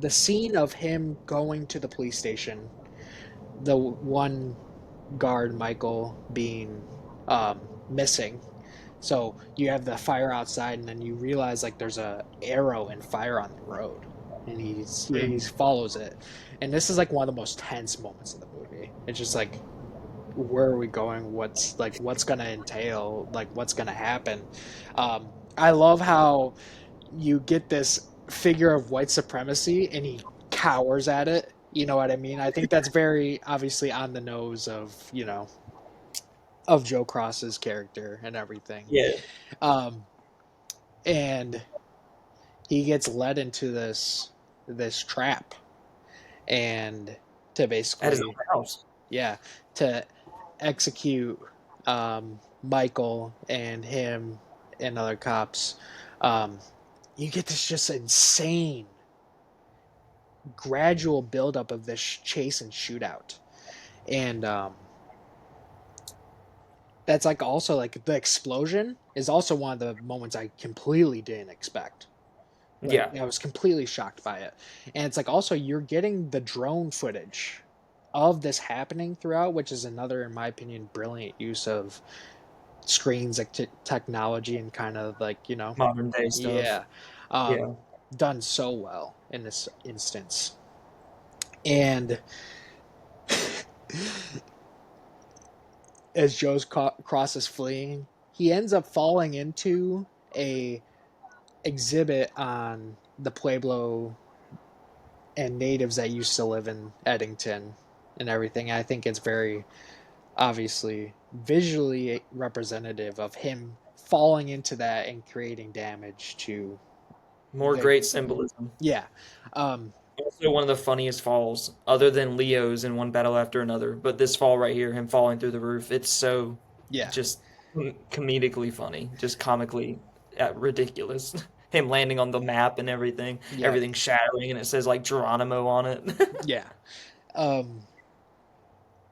S2: the scene of him going to the police station, the one guard, Michael, being missing. So you have the fire outside, and then you realize like there's a arrow and fire on the road, and he follows it. And this is like one of the most tense moments of the movie. It's just like, where are we going? What's gonna entail? Like, what's gonna happen? I love how you get this figure of white supremacy, and he cowers at it. You know what I mean? I think that's very obviously on the nose of, of Joe Cross's character and everything.
S3: Yeah,
S2: Um, and he gets led into this trap, and to
S3: at his own
S2: basically,
S3: house.
S2: yeah, to execute Michael and him and other cops. Um, you get this just insane gradual buildup of this chase and shootout. And that's like also like the explosion is also one of the moments I completely didn't expect. Like
S3: Yeah.
S2: I was completely shocked by it. And it's like also you're getting the drone footage of this happening throughout, which is another, in my opinion, brilliant use of screens, like technology, and kind of like,
S3: Modern day stuff.
S2: yeah, um,
S3: Yeah.
S2: done so well in this instance. And as Joe's cross is fleeing, he ends up falling into a exhibit on the Pueblo and natives that used to live in Eddington and everything. I think it's very obviously visually representative of him falling into that and creating damage to
S3: More
S2: the
S3: great symbolism.
S2: yeah. Um
S3: Also, one of the funniest falls, other than Leo's in One Battle After Another. But this fall right here, him falling through the roof, it's so
S2: yeah.
S3: just comedically funny, just comically ridiculous. Him landing on the map and
S2: Yeah.
S3: everything shattering, and it says like Geronimo on it.
S2: Yeah. Um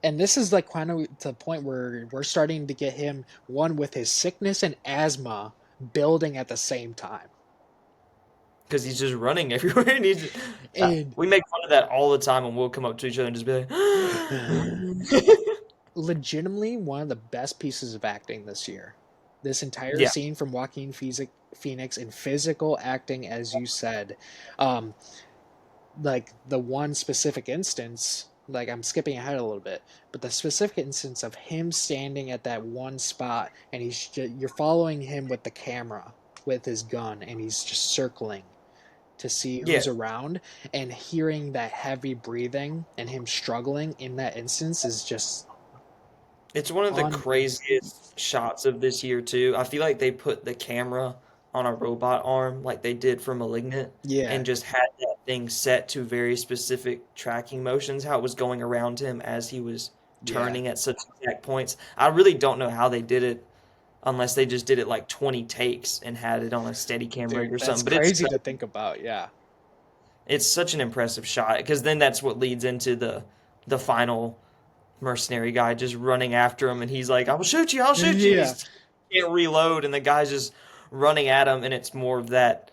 S2: and this is like kind of to the point where we're starting to get him one with his sickness and asthma building at the same time.
S3: Because he's just running everywhere. And
S2: And
S3: we make fun of that all the time, and we'll come up to each other and just be like,
S2: legitimately one of the best pieces of acting this year. This entire
S3: yeah,
S2: scene from Joaquin Phoenix in physical acting, as you said, um, like the one specific instance, like I'm skipping ahead a little bit, but the specific instance of him standing at that one spot and you're following him with the camera with his gun and he's just circling to see
S3: yeah.
S2: who's around, and hearing that heavy breathing and him struggling in that instance is just
S3: It's one of the
S2: un
S3: craziest shots of this year too. I feel like they put the camera on a robot arm like they did for Malignant
S2: yeah,
S3: and just had that thing set to very specific tracking motions, how it was going around him as he was
S2: yeah.
S3: turning at such exact points. I really don't know how they did it unless they just did it like 20 takes and had it on a steady cam rig
S2: Dude,
S3: or
S2: that's
S3: something. But it's
S2: crazy to think about. Yeah.
S3: it's such an impressive shot because then that's what leads into the final mercenary guy just running after him, and he's like, "I will shoot you, I'll shoot you." And
S2: Yeah.
S3: he's can't reload, and the guy's just running at him, and it's more of that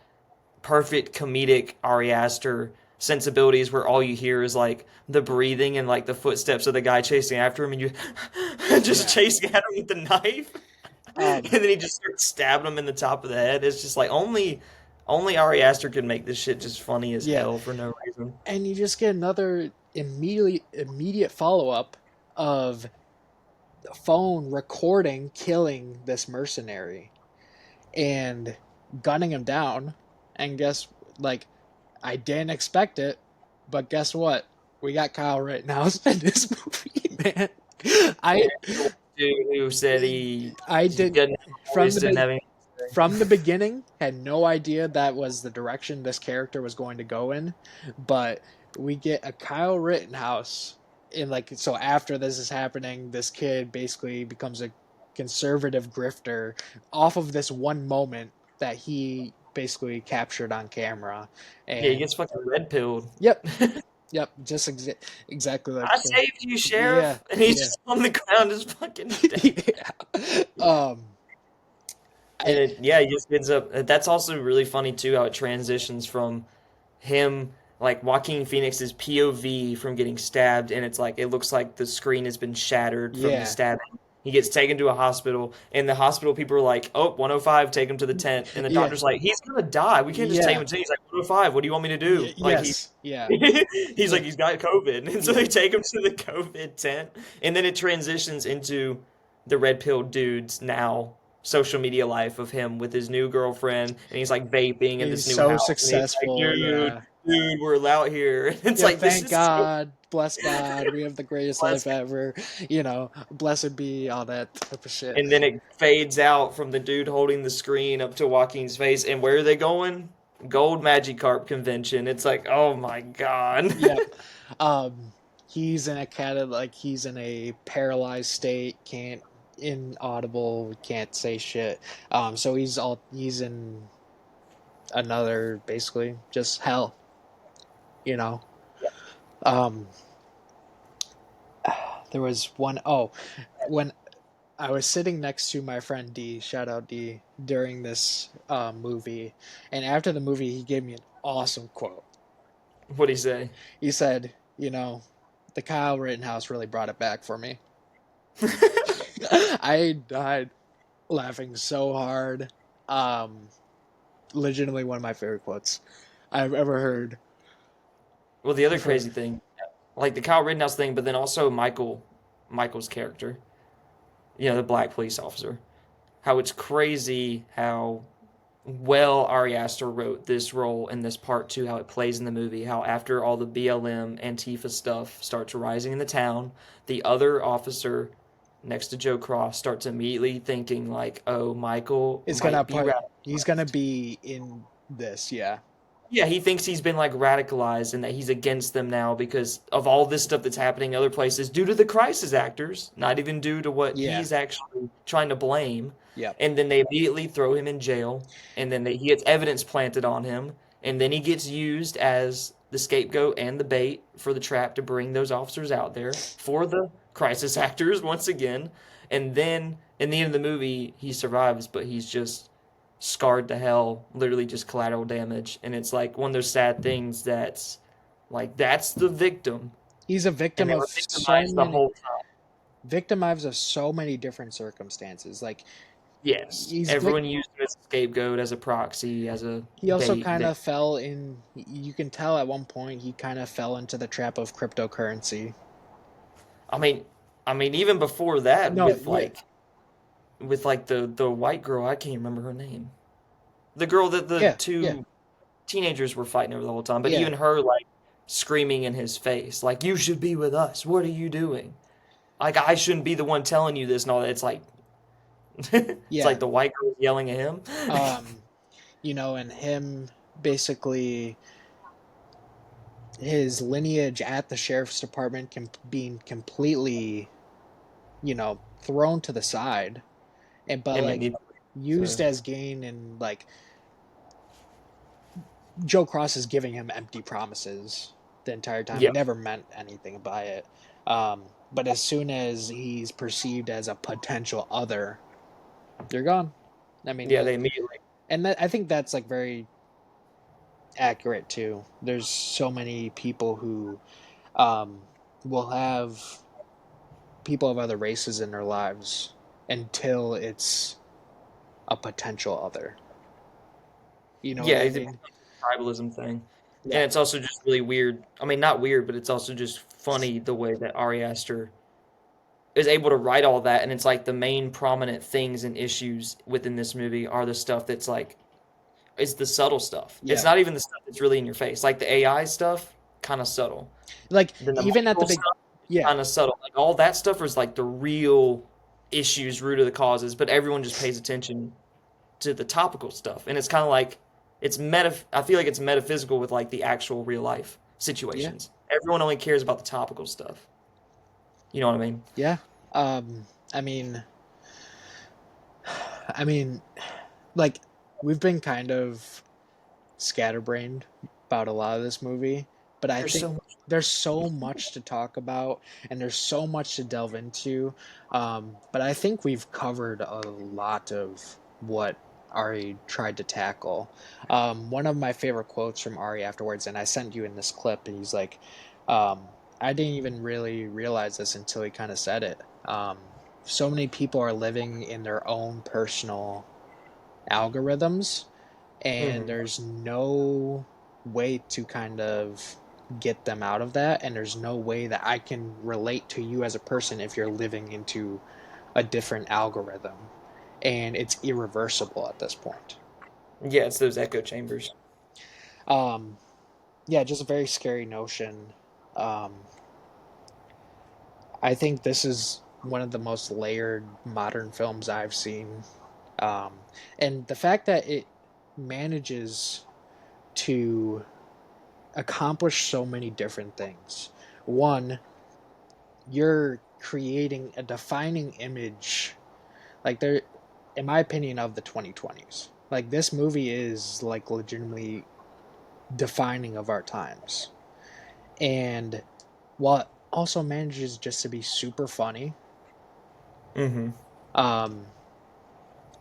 S3: perfect comedic Ari Aster sensibilities where all you hear is like the breathing and like the footsteps of the guy chasing after him, and you just
S2: Yeah.
S3: chasing at him with the knife, and
S2: Um,
S3: then he just starts stabbing him in the top of the head. It's just like only Ari Aster could make this shit just funny as
S2: yeah.
S3: hell for no reason.
S2: And you just get another immediate follow up of the phone recording killing this mercenary and gunning him down. And guess, like, I didn't expect it, but guess what? We got Kyle Rittenhouse in this movie, man. I
S3: Dude who said he
S2: I did
S3: didn't
S2: from
S3: voice,
S2: the
S3: didn't have anything to say.
S2: from the beginning had no idea that was the direction this character was going to go in, but we get a Kyle Rittenhouse in, like, so after this is happening, this kid basically becomes a conservative grifter off of this one moment that he basically captured on camera.
S3: Yeah, he
S2: And
S3: gets fucking red pilled.
S2: yep, yep, just exactly like
S3: I saved you,
S2: yeah,
S3: sheriff, and he's
S2: yeah.
S3: just on the ground, just fucking dead.
S2: Yeah.
S3: And
S2: I
S3: it, yeah, he just ends up. That's also really funny too, how it transitions from him, like Joaquin Phoenix's POV from getting stabbed, and it's like it looks like the screen has been shattered from the
S2: yeah,
S3: stabbing. He gets taken to a hospital, and the hospital people are like, "Oh, 105, take him to the tent." And the
S2: yeah,
S3: doctor's like, "He's gonna die. We can't just take him
S2: yeah.
S3: to the tent." He's like, "105, what do you want me to do?" Like
S2: Yes, yeah.
S3: he's like he's got COVID, and so
S2: Yeah.
S3: they take him to the COVID tent, and then it transitions into the red pill dude's now social media life of him with his new girlfriend, and he's like vaping in
S2: He's
S3: this new
S2: so
S3: house, and he's like,
S2: successful.
S3: dude,
S2: Yeah.
S3: dude, we're out here. And it's
S2: Yeah,
S3: like this
S2: thank
S3: is so
S2: God. Bless God. We have the greatest life
S3: blessed.
S2: ever. Blessed be all that type of shit.
S3: And then it fades out from the dude holding the screen up to Joaquin's face, and where are they going? Gold Magikarp convention. It's like, oh my god.
S2: Yep. Um he's in a he's in a paralyzed state, can't inaudible, can't say shit. So he's in another basically just hell, you know. Um, there was one oh when I was sitting next to my friend D, shout out D, during this movie, and after the movie, he gave me an awesome quote.
S3: What'd he say?
S2: He said, "You know, the Kyle Rittenhouse really brought it back for me." I died laughing so hard. Um, Legitimately one of my favorite quotes I've ever heard.
S3: Well, the other
S2: For
S3: crazy thing, like the Kyle Rittenhouse thing, but then also Michael's character, the black police officer. How it's crazy how well Ari Aster wrote this role in this part too, how it plays in the movie, how after all the BLM Antifa stuff starts rising in the town, the other officer next to Joe Cross starts immediately thinking like, oh, Michael
S2: is gonna
S3: might be
S2: put he's gonna
S3: radicalized.
S2: be in this, yeah,
S3: Yeah, he thinks he's been like radicalized and that he's against them now because of all this stuff that's happening in other places due to the crisis actors, not even due to what
S2: yeah,
S3: he's actually trying to blame.
S2: yep,
S3: And then they immediately throw him in jail, and then he gets evidence planted on him, and then he gets used as the scapegoat and the bait for the trap to bring those officers out there for the crisis actors once again. And then in the end of the movie, he survives, but he's just scarred to hell, literally just collateral damage. And it's like one of those sad things that's like that's the victim,
S2: he's a
S3: and
S2: victim
S3: they
S2: of
S3: were
S2: so
S3: victimized the
S2: many
S3: whole time.
S2: victimized of so many different circumstances. Like
S3: Yes,
S2: he's vic-
S3: everyone used him as a scapegoat, as a proxy, as a
S2: he also
S3: bait
S2: kind of
S3: victim.
S2: fell in. You can tell at one point he kind of fell into the trap of cryptocurrency.
S3: I mean, even before that,
S2: No, yeah,
S3: with like the white girl, I can't remember her name. The girl that the
S2: yeah, yeah,
S3: two teenagers were fighting over the whole time, but
S2: yeah,
S3: even her like screaming in his face, like you should be with us. What are you doing? Like I shouldn't be the one telling you this and all that. It's like it's
S2: yeah.
S3: like the white girl yelling at him.
S2: Um, and him basically his lineage at the sheriff's department being completely, thrown to the side, and but like
S3: Immediately.
S2: used
S3: So
S2: as gain, and like Joe Cross is giving him empty promises the entire time.
S3: yeah,
S2: Never meant anything by it. But as soon as he's perceived as a potential other, you're gone. I mean,
S3: yeah, they immediately.
S2: I think that's like very accurate too. There's so many people who um, will have people of other races in their lives until it's a potential other. You know what
S3: Yeah,
S2: I
S3: it
S2: mean?
S3: becomes a tribalism thing. And
S2: Yeah.
S3: it's also just really weird. I mean, not weird, but it's also just funny the way that Ari Aster is able to write all that. And it's like the main prominent things and issues within this movie are the stuff that's like, it's the subtle stuff. It's
S2: Yeah.
S3: not even the stuff that's really in your face. Like the AI stuff, kind of subtle.
S2: Like
S3: Then the
S2: even at the
S3: Michael
S2: big,
S3: stuff,
S2: yeah,
S3: kind of subtle. Like all that stuff is like the real issues, root of the causes, but everyone just pays attention to the topical stuff. And it's kind of like I feel like it's metaphysical with like the actual real life
S2: yeah,
S3: situations. Everyone only cares about the topical stuff. You know what I mean?
S2: yeah. Um, I mean, I mean, like we've been kind of scatterbrained about a lot of this movie, but I
S3: There's
S2: think
S3: so much.
S2: there's so much to talk about and there's so much to delve into. But I think we've covered a lot of what Ari tried to tackle. One of my favorite quotes from Ari afterwards, and I sent you in this clip, and he's like, um, I didn't even really realize this until he kind of said it. So many people are living in their own personal algorithms, and
S3: Hmm.
S2: there's no way to kind of get them out of that, and there's no way that I can relate to you as a person if you're living into a different algorithm, and it's irreversible at this point.
S3: Yeah, it's those echo chambers.
S2: um yeah, just a very scary notion. um I think this is one of the most layered modern films I've seen. And the fact that it manages to accomplish so many different things. One, you're creating a defining image, like there, in my opinion, of the 2020s. Like this movie is like legitimately defining of our times. And while it also manages just to be super funny,
S3: Mm-hmm.
S2: um,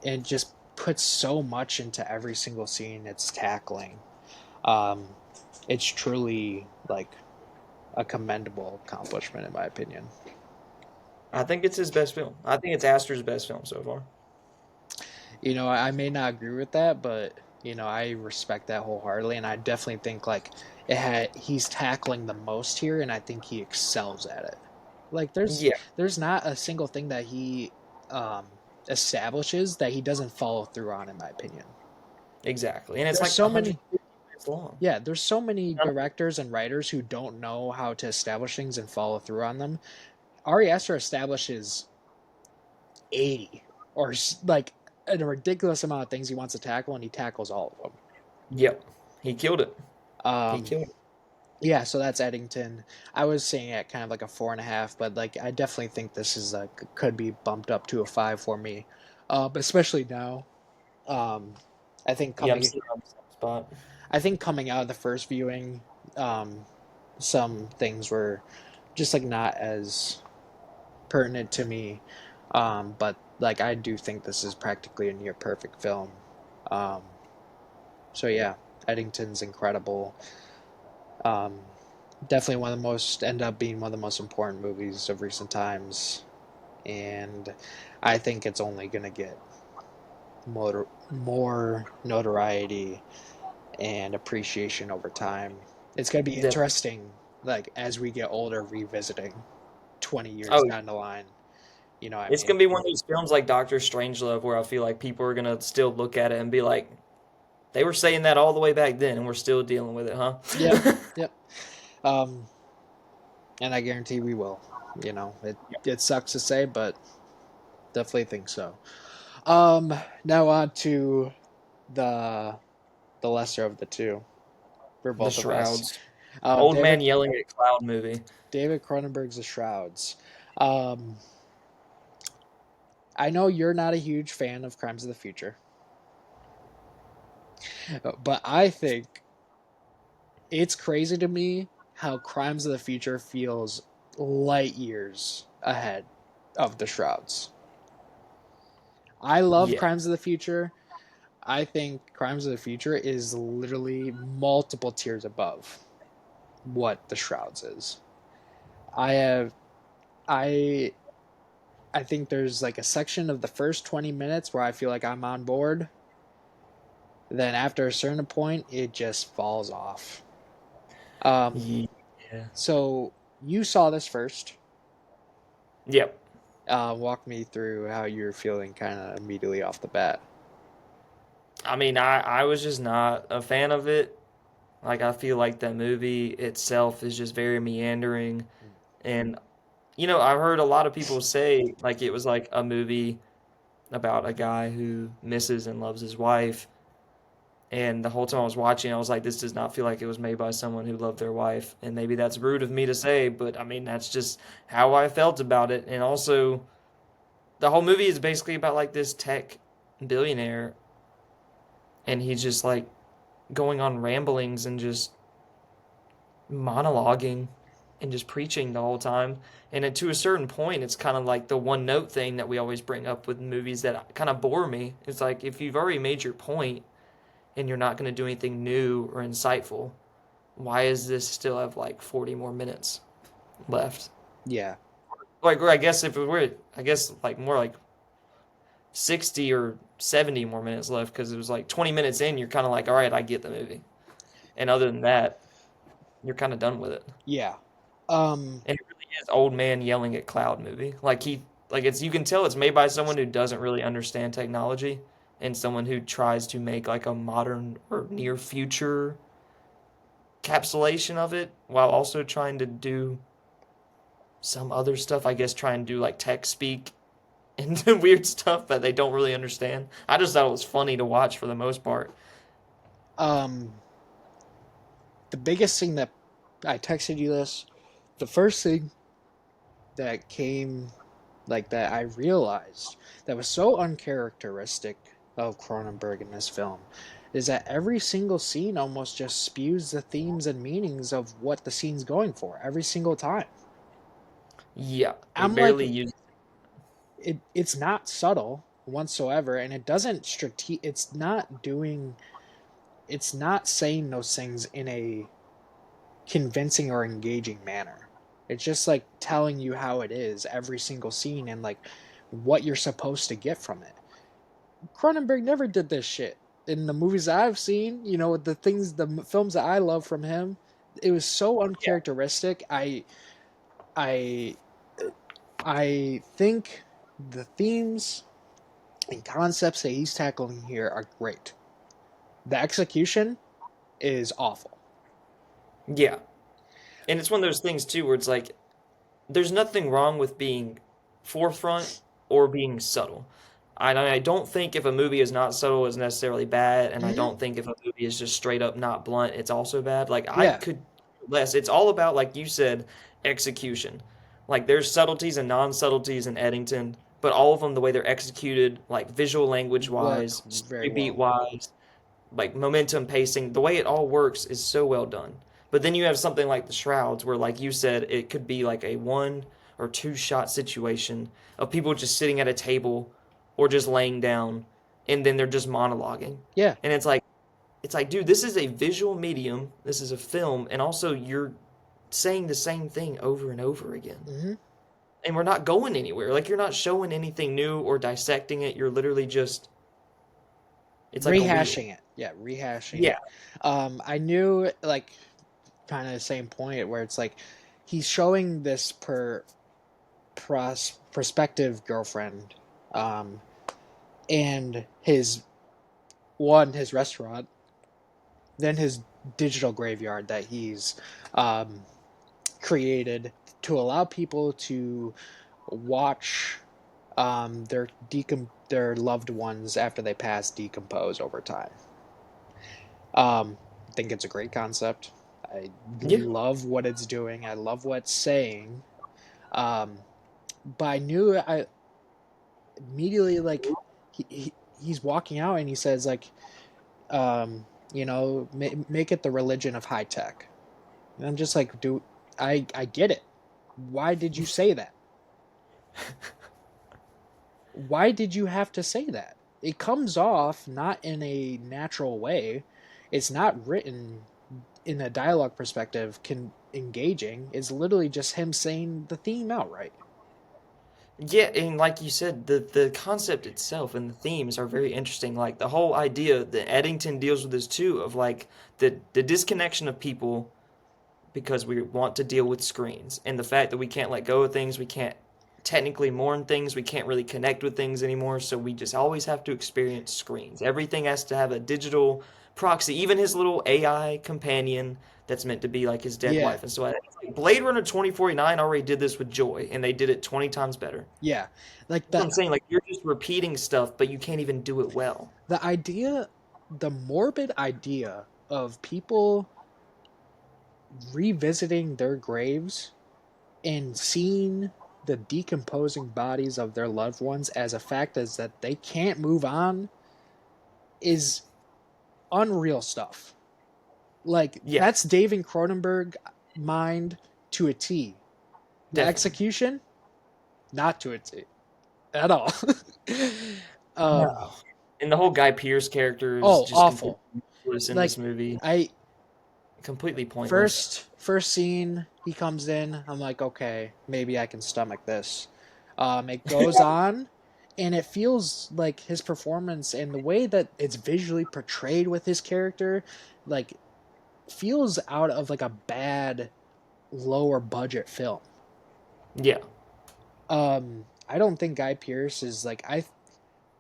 S2: and just puts so much into every single scene it's tackling. Um, it's truly like a commendable accomplishment in my opinion.
S3: I think it's his best film. I think it's Astor's best film so far.
S2: I may not agree with that, but I respect that wholeheartedly, and I definitely think like he's tackling the most here, and I think he excels at it. Like
S3: Yeah,
S2: there's not a single thing that he um, establishes that he doesn't follow through on, in my opinion.
S3: exactly. And it's
S2: There's
S3: like
S2: so many
S3: 150 minutes long.
S2: Yeah, there's so many directors and writers who don't know how to establish things and follow through on them. Ari Aster establishes 80 or like a ridiculous amount of things he wants to tackle, and he tackles all of them.
S3: Yep. He killed it. He
S2: Um,
S3: killed it.
S2: yeah, so that's Eddington. I was saying it kind of like a 4.5, but like I definitely think this is could be bumped up to a 5 for me, but especially now. Um, I think
S3: Yeah, I'm
S2: coming,
S3: sitting on the same spot.
S2: I think coming out of the first viewing, um, some things were just like not as pertinent to me, but like I do think this is practically a near perfect film. Um, so yeah, Eddington's incredible. Um, Definitely one of the most end up being one of the most important movies of recent times, and I think it's only gonna get more notoriety and appreciation over time. It's gonna be
S3: Definitely.
S2: interesting, like as we get older, revisiting 20 years
S3: Oh,
S2: down the line. You know what I
S3: it's
S2: mean?
S3: gonna be one of those films like Doctor Strangelove where I feel like people are gonna still look at it and be like, they were saying that all the way back then, and we're still dealing with it, huh?
S2: Yep, yep. Um, and I guarantee we will. It sucks to say, but definitely think so. Um, Now on to the the lesser of the two for
S3: The
S2: both of us.
S3: Shrouds.
S2: Um,
S3: Old man
S2: David
S3: yelling at cloud movie.
S2: David Cronenberg's The Shrouds. Um, I know you're not a huge fan of Crimes of the Future, but I think it's crazy to me how Crimes of the Future feels light years ahead of The Shrouds. I love
S3: Yeah.
S2: Crimes of the Future. I think Crimes of the Future is literally multiple tiers above what The Shrouds is. I have I I think there's like a section of the first 20 minutes where I feel like I'm on board. Then after a certain point, it just falls off. Um,
S3: Yeah.
S2: so you saw this first.
S3: Yep.
S2: Walk me through how you're feeling kind of immediately off the bat.
S3: I mean, I was just not a fan of it. Like, I feel like that movie itself is just very meandering. And, I've heard a lot of people say, like, it was like a movie about a guy who misses and loves his wife. And the whole time I was watching, I was like, this does not feel like it was made by someone who loved their wife. And maybe that's rude of me to say, but I mean, that's just how I felt about it. And also, the whole movie is basically about like this tech billionaire, and he's just like going on ramblings and just monologuing and just preaching the whole time. And to a certain point, it's kind of like the one note thing that we always bring up with movies that kind of bore me. It's like if you've already made your point and you're not going to do anything new or insightful, why is this still have like 40 more minutes left?
S2: Yeah,
S3: Like, or I guess if it were, I guess like more like 60 or 70 more minutes left because it was like 20 minutes in, you're kind of like, all right, I get the movie. And other than that, you're kind of done with it.
S2: yeah. Um,
S3: And it really is old man yelling at cloud movie. Like it's, you can tell it's made by someone who doesn't really understand technology and someone who tries to make like a modern or near future capsulation of it while also trying to do some other stuff. I guess try and do like tech speak and weird stuff that they don't really understand. I just thought it was funny to watch for the most part.
S2: um, the biggest thing that I texted you this, the first thing that came like that I realized that was so uncharacteristic of Cronenberg in this film is that every single scene almost just spews the themes and meanings of what the scene's going for every single time.
S3: Yeah, it
S2: I'm like,
S3: barely uses.
S2: it's not subtle whatsoever, and it doesn't it's not doing, it's not saying those things in a convincing or engaging manner. It's just like telling you how it is every single scene and like what you're supposed to get from it. Cronenberg never did this shit in the movies that I've seen. You know, the things, the films that I love from him, it was so
S3: Yeah,
S2: uncharacteristic. I, I think the themes and concepts that he's tackling here are great. The execution is awful.
S3: yeah, and it's one of those things too where it's like there's nothing wrong with being forefront or being subtle. I don't think if a movie is not subtle is necessarily bad, and I
S2: Mm-hmm.
S3: don't think if a movie is just straight up not blunt, it's also bad. Like I
S2: Yeah,
S3: could less. It's all about, like you said, execution. Like there's subtleties and non-subtleties in Eddington, but all of them the way they're executed, like visual language
S2: work
S3: wise,
S2: very
S3: story beat
S2: well.
S3: wise, like momentum, pacing, the way it all works is so well done. But then you have something like the Shrouds, where, like you said, it could be like a one or two shot situation of people just sitting at a table or just laying down, and then they're just monologuing.
S2: Yeah.
S3: And it's like, dude, this is a visual medium, this is a film, and also you're saying the same thing over and over again.
S2: Mm-hmm.
S3: And we're not going anywhere. Like you're not showing anything new or dissecting it. You're literally just, it's like a reel.
S2: Rehashing it. Yeah, rehashing
S3: Yeah.
S2: it. I knew like kind of the same point where it's like he's showing this prospective girlfriend, um, and his restaurant, then his digital graveyard that he's um, created to allow people to watch their loved ones after they pass decompose over time. I think it's a great concept. I
S3: Yeah.
S2: love what it's doing. I love what it's saying. Um, but I knew I immediately like he's walking out and he says like, make it the religion of high tech. And I'm just like, dude, I get it. Why did you say that? Why did you have to say that? It comes off not in a natural way. It's not written in a dialogue perspective engaging. It's literally just him saying the theme outright.
S3: Yeah, and like you said, the concept itself and the themes are very interesting. Like the whole idea that Eddington deals with this too, of like the disconnection of people because we want to deal with screens, and the fact that we can't let go of things, we can't technically mourn things, we can't really connect with things anymore, so we just always have to experience screens. Everything has to have a digital proxy, even his little AI companion that's meant to be like his dead
S2: Yeah,
S3: wife. And so Blade Runner 2049 already did this with Joy, and they did it 20 times better.
S2: yeah. Like
S3: That's what I'm saying. Like you're just repeating stuff, but you can't even do it well.
S2: the idea, the morbid idea of people revisiting their graves and seeing the decomposing bodies of their loved ones as a fact as that they can't move on is unreal stuff. Like
S3: Yeah,
S2: that's David Cronenberg mind to a T. The
S3: definitely.
S2: execution, not to a T at all. um,
S3: No. And the whole Guy Pearce character is
S2: oh,
S3: just completely
S2: awful.
S3: useless in
S2: Like
S3: this movie.
S2: I
S3: Completely pointless.
S2: first scene he comes in, I'm like, okay, maybe I can stomach this. It goes on, and it feels like his performance and the way that it's visually portrayed with his character, like feels out of like a bad lower budget film.
S3: Yeah.
S2: I don't think Guy Pearce is like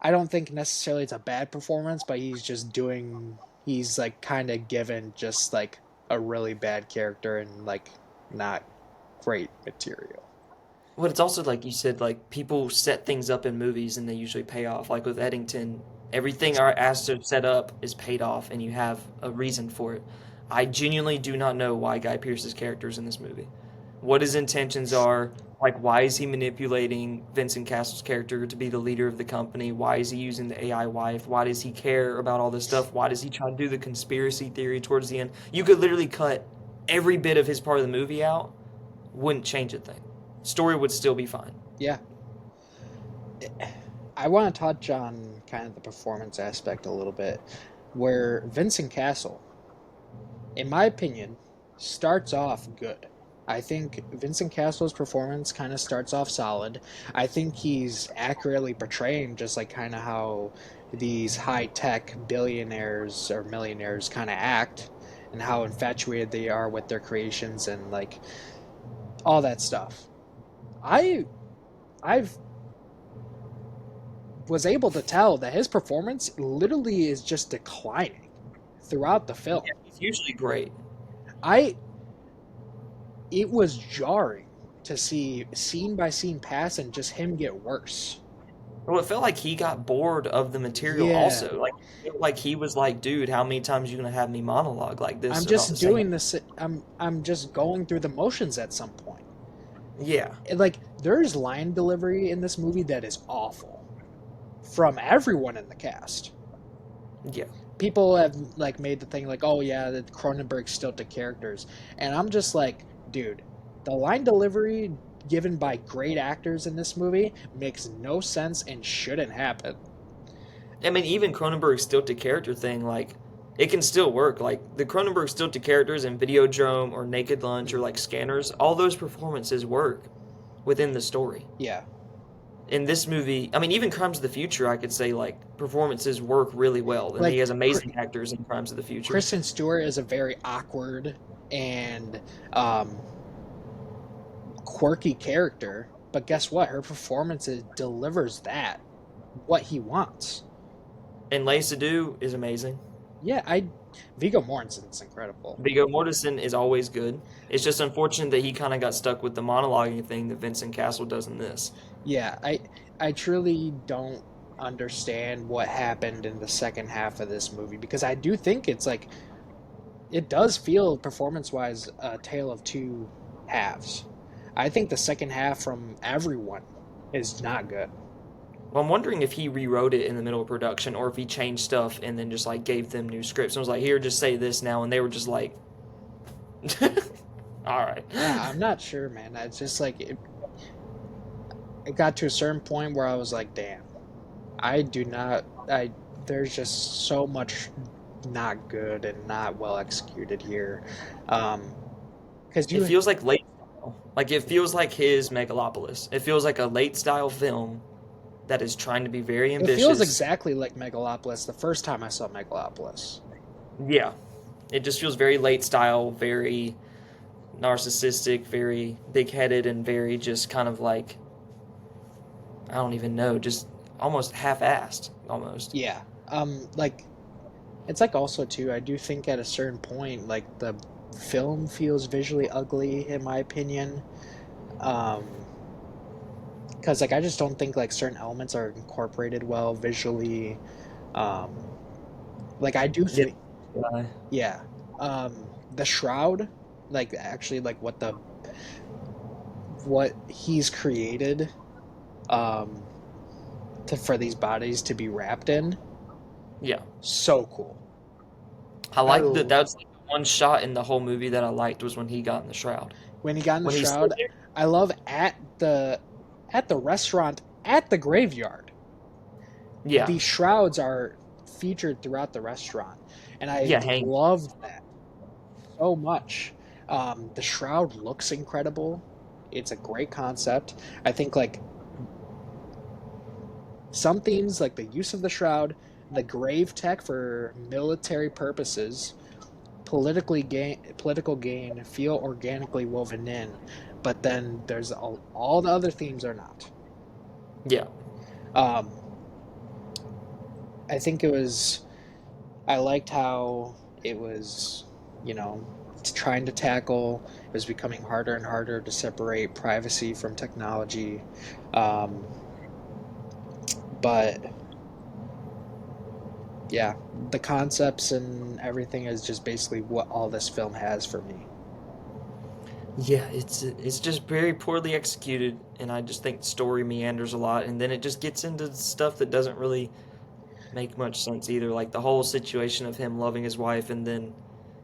S2: I don't think necessarily it's a bad performance, but he's like kind of given just like a really bad character and like not great material.
S3: But it's also like you said, like people set things up in movies and they usually pay off. Like with Eddington, everything our asked to set up is paid off and you have a reason for it. I genuinely do not know why Guy Pearce's character is in this movie. What his intentions are, Like, why is he manipulating Vincent Castle's character to be the leader of the company? Why is he using the AI wife? Why does he care about all this stuff? Why does he try to do the conspiracy theory towards the end? You could literally cut every bit of his part of the movie out, wouldn't change a thing. Story would still be fine.
S2: Yeah. I want to touch on kind of the performance aspect a little bit, where Vincent Castle, in my opinion, starts off good. I think Vincent Castle's performance kind of starts off solid. I think he's accurately portraying just like kind of how these high tech billionaires or millionaires kind of act and how infatuated they are with their creations and like all that stuff. I I've was able to tell that his performance literally is just declining throughout the film.
S3: Yeah, he's usually great.
S2: I It was jarring to see scene by scene pass and just him get worse.
S3: Well, it felt like he got bored of the material
S2: Yeah,
S3: also. Like, it felt like he was like, dude, how many times are you gonna have me monologue like
S2: I'm
S3: this about the
S2: just
S3: same?
S2: doing this. I'm just going through the motions at some point.
S3: Yeah,
S2: Like there's line delivery in this movie that is awful from everyone in the cast.
S3: yeah.
S2: People have like made the thing like, oh yeah, the Cronenberg stilted characters, and I'm just like, dude, the line delivery given by great actors in this movie makes no sense and shouldn't happen.
S3: I mean, even Cronenberg's stilted character thing, like, it can still work. Like, the Cronenberg stilted characters in Videodrome or Naked Lunch or, like, Scanners, all those performances work within the story.
S2: Yeah,
S3: In this movie, I mean, even Crimes of the Future, I could say, like, performances work really well. And he
S2: like
S3: has amazing actors in Crimes of the Future.
S2: Kristen Stewart is a very awkward and um, quirky character, but guess what? Her performance delivers that what he wants.
S3: And Leigh Sadu is amazing.
S2: Yeah, I Viggo Mortensen's incredible.
S3: Viggo Mortensen is always good. It's just unfortunate that he kind of got stuck with the monologuing thing that Vincent Castle does in this.
S2: Yeah, I truly don't understand what happened in the second half of this movie because I do think it's like it does feel performance wise a tale of two halves. I think the second half from everyone is not good.
S3: Well, I'm wondering if he rewrote it in the middle of production or if he changed stuff and then just like gave them new scripts and was like, "Here, just say this now," and they were just like, "All right."
S2: Yeah, I'm not sure, man. It's just like it got to a certain point where I was like, damn, I do not. I There's just so much not good and not well executed here. Because
S3: It
S2: you,
S3: feels like late style. Like it feels like his Megalopolis. It feels like a late style film that is trying to be very
S2: it feels
S3: ambitious.
S2: exactly like Megalopolis the first time I saw Megalopolis.
S3: Yeah, it just feels very late style, very narcissistic, very big headed, and very just kind of like I don't even know, just almost half assed, almost.
S2: Yeah. Like it's like also too. I do think at a certain point, like the film feels visually ugly in my opinion. Um, because like I just don't think like certain elements are incorporated well visually. Um, like I do
S3: Yeah.
S2: think, yeah. The shroud, like actually like what he's created, um, for these bodies to be wrapped in,
S3: Yeah.
S2: so cool.
S3: I
S2: I
S3: liked that. That's like the one shot in the whole movie that I liked was when he got in the shroud.
S2: When he got in the
S3: When he stood
S2: shroud,
S3: there.
S2: I love at the restaurant at the graveyard.
S3: Yeah.
S2: The shrouds are featured throughout the restaurant, and I
S3: Yeah, Hank.
S2: loved that so much. The shroud looks incredible. It's a great concept. I think like some themes like the use of the shroud, the grave tech for military purposes, political gain feel organically woven in, but then there's all the other themes are not.
S3: Yeah.
S2: Um, I think it was I liked how it was, you know, trying to tackle. It was becoming harder and harder to separate privacy from technology, um, but yeah, the concepts and everything is just basically what all this film has for me.
S3: Yeah, it's just very poorly executed, and I just think the story meanders a lot, and then it just gets into stuff that doesn't really make much sense either. Like the whole situation of him loving his wife, and then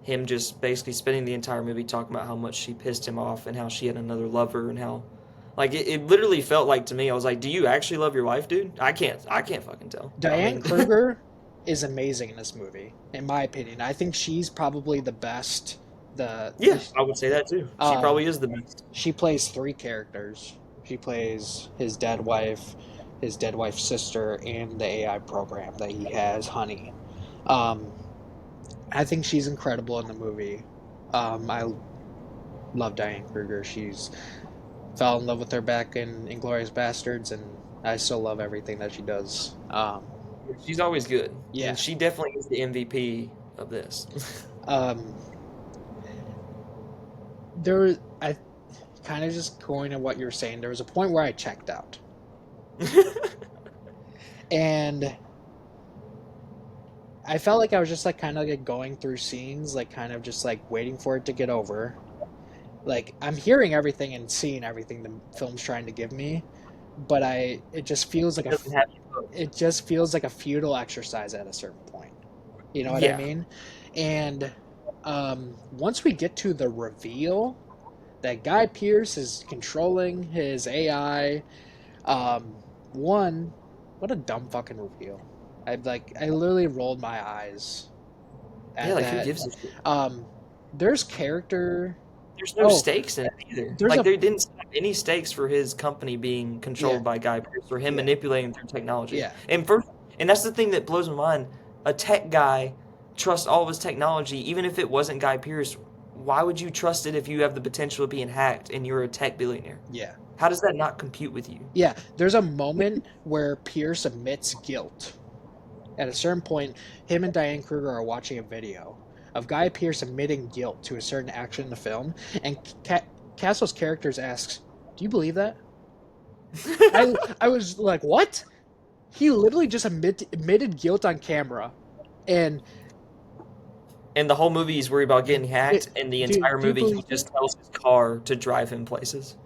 S3: him just basically spending the entire movie talking about how much she pissed him off and how she had another lover and how, like it literally felt like to me, I was like, "Do you actually love your wife, dude?" I can't fucking tell. I
S2: Diane
S3: mean,
S2: Kruger is amazing in this movie, in my opinion. I think she's probably the best.
S3: yeah, I would say that too. She
S2: Um,
S3: probably is the best.
S2: she plays three characters. She plays his dead wife's sister, and the AI program that he has, Honey. Um, I think she's incredible in the movie. I love Diane Kruger. She's fell in love with her back in Inglorious Bastards, and I still love everything that she does.
S3: She's always good, and
S2: Yeah.
S3: she definitely is the MVP of this.
S2: Um, there was I kind of just going to what you're saying. There was a point where I checked out, and I felt like I was just like kind of like going through scenes, like kind of just like waiting for it to get over. Like I'm hearing everything and seeing everything the film's trying to give me, but it just feels like
S3: It doesn't have you hooked.
S2: it just feels like a futile exercise at a certain point. You know what I
S3: Yeah,
S2: mean? And once we get to the reveal that Guy Pearce is controlling his AI, one, what a dumb fucking reveal. I literally rolled my eyes
S3: yeah.
S2: at
S3: Like who
S2: that.
S3: gives a shit?
S2: Um, there's character.
S3: There's no
S2: Oh,
S3: stakes in it either.
S2: there's
S3: Like
S2: a
S3: they didn't set up any stakes for his company being
S2: yeah,
S3: controlled by Guy Pearce or him
S2: yeah,
S3: manipulating through technology.
S2: yeah,
S3: And that's the thing that blows my mind. A tech guy trusts all of his technology, even if it wasn't Guy Pearce. Why would you trust it if you have the potential of being hacked and you're a tech billionaire?
S2: yeah.
S3: How does that not compute with you?
S2: Yeah, there's a moment where Pierce admits guilt. At a certain point, him and Diane Kruger are watching a video of Guy Pearce admitting guilt to a certain action in the film, and Castle's characters asks, "Do you believe that?" I was like, "What?" He literally just admitted guilt on camera, and
S3: And the whole movie he's worried about getting
S2: it,
S3: hacked, and the
S2: do
S3: entire
S2: do you
S3: movie he
S2: believe
S3: just
S2: that?
S3: tells his car to drive him places.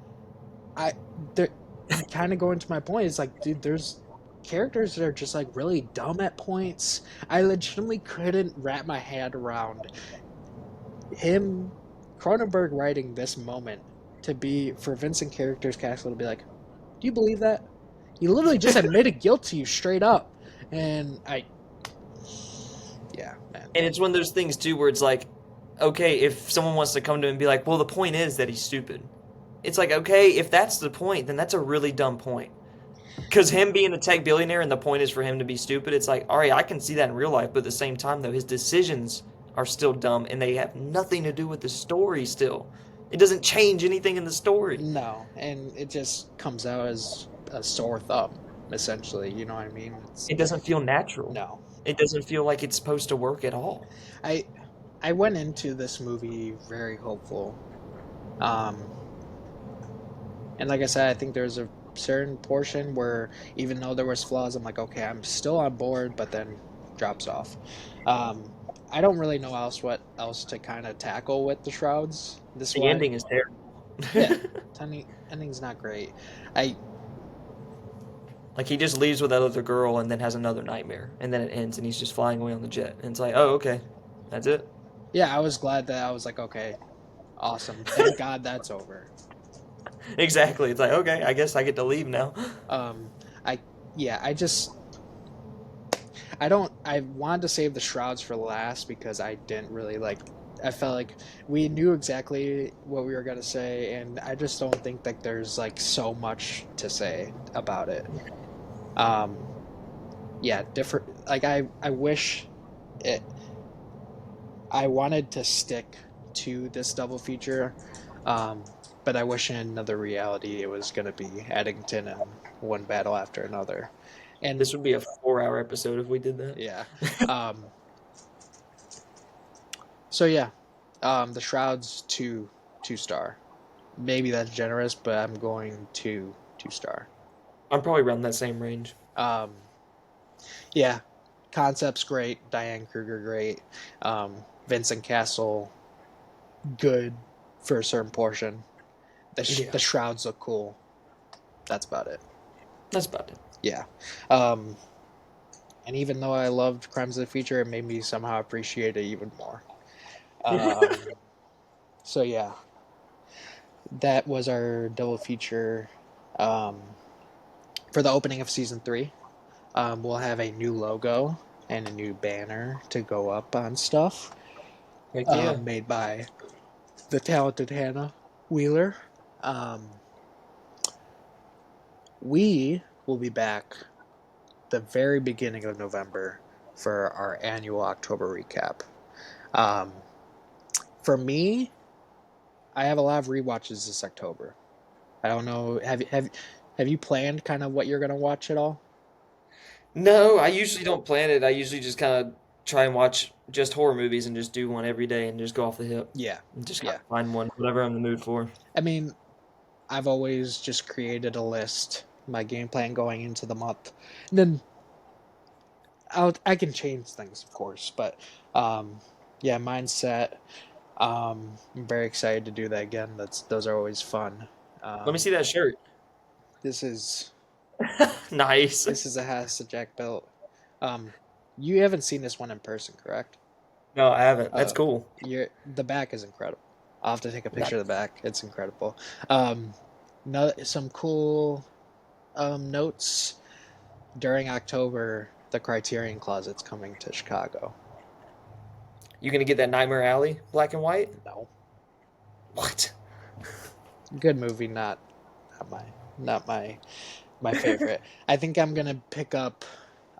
S2: I there, kind of going to my point. It's like, dude, there's characters that are just like really dumb at points. I legitimately couldn't wrap my head around him, Cronenberg writing this moment to be for Vincent characters Castle to be like, do you believe that? He literally just admitted guilt to you straight up, and yeah, man,
S3: And it's one of those things too where it's like, okay, if someone wants to come to him and be like, well, the point is that he's stupid. It's like, okay, if that's the point, then that's a really dumb point. Because him being a tech billionaire and the point is for him to be stupid, it's like, all right, I can see that in real life, but at the same time, though, his decisions are still dumb and they have nothing to do with the story still. It doesn't change anything in the story.
S2: no, and it just comes out as a sore thumb, essentially. You know what I mean? It's
S3: It doesn't feel natural.
S2: no.
S3: It doesn't feel like it's supposed to work at all.
S2: I I went into this movie very hopeful. Um, and like I said, I think there's a certain portion where even though there was flaws, I'm like, okay, I'm still on board, but then drops off. Um, I don't really know what else to kind of tackle with the Shrouds. This is
S3: The
S2: why,
S3: ending is terrible.
S2: yeah, ending's not great. I
S3: Like he just leaves with that other girl and then has another nightmare, and then it ends and he's just flying away on the jet, and it's like, oh, okay, that's it.
S2: yeah, I was glad that I was like, okay, awesome, thank God that's over.
S3: Exactly. It's like, okay, I guess I get to leave now.
S2: Um, I yeah, I don't. I wanted to save the Shrouds for last because I didn't really like. I felt like we knew exactly what we were gonna say, and I just don't think that there's like so much to say about it. Um, yeah, different. Like I wish it. I wanted to stick to this double feature, um, but I wish in another reality it was gonna be Eddington and one battle after another, and
S3: This would be a 4 hour episode if we did that.
S2: yeah. Um, So yeah, the Shrouds two star. Maybe that's generous, but I'm going two star.
S3: I'm probably around that same range.
S2: Um, yeah, concept's great. Diane Kruger great. Vincent Castle good. for a certain portion.
S3: Yeah,
S2: The shrouds look cool. That's about it.
S3: that's about it.
S2: Yeah. Um, and even though I loved Crimes of the Future, it made me somehow appreciate it even more. Um, so yeah, that was our double feature um, for the opening of season 3. We'll have a new logo and a new banner to go up on stuff
S3: Heck yeah.
S2: made by the talented Hannah Wheeler. Um, we will be back the very beginning of November for our annual October recap. Um, for me, I have a lot of rewatches this October. I don't know. Have you planned kind of what you're gonna watch at all?
S3: No, I usually don't plan it. I usually just kind of try and watch just horror movies and just do one every day and just go off the hip
S2: Yeah,
S3: and just kind
S2: yeah.
S3: of find one, whatever I'm in the mood for.
S2: I mean, I've always just created a list, my game plan going into the month, and then I can change things, of course, but um, yeah, mindset. I'm very excited to do that again. Those are always fun.
S3: Let me
S2: Um,
S3: see that shirt.
S2: this is
S3: Nice.
S2: this is a Hassa Jack belt. Um, you haven't seen this one in person, correct?
S3: No, I haven't. That's
S2: Oh,
S3: cool.
S2: the back is incredible. I'll have to take a picture of the
S3: Nice.
S2: back. It's incredible. Um, no, some cool notes during October. The Criterion Closet's coming to Chicago.
S3: You gonna get that Nightmare Alley black and white?
S2: No,
S3: What?
S2: good movie, not my not my my favorite. I think I'm gonna pick up.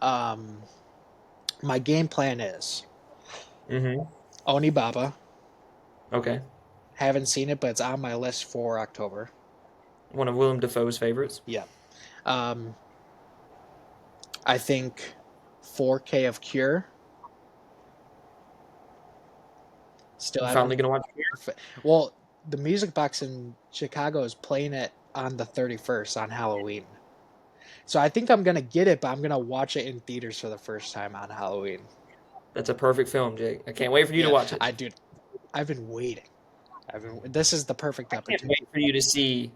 S2: Um, my game plan is
S3: Mm-hmm.
S2: Onibaba.
S3: Okay.
S2: Haven't seen it, but it's on my list for October.
S3: One of Willem Dafoe's favorites.
S2: Yeah. Um, I think 4K of Cure. Still
S3: You finally
S2: haven't.
S3: gonna watch it?
S2: Well, the music box in Chicago is playing it on the 31st on Halloween. So I think I'm gonna get it, but I'm gonna watch it in theaters for the first time on Halloween.
S3: That's a perfect film, Jake. I can't wait for you to
S2: Yeah,
S3: watch it.
S2: I do. I've been waiting. This is the perfect
S3: I can't
S2: opportunity.
S3: wait for you to see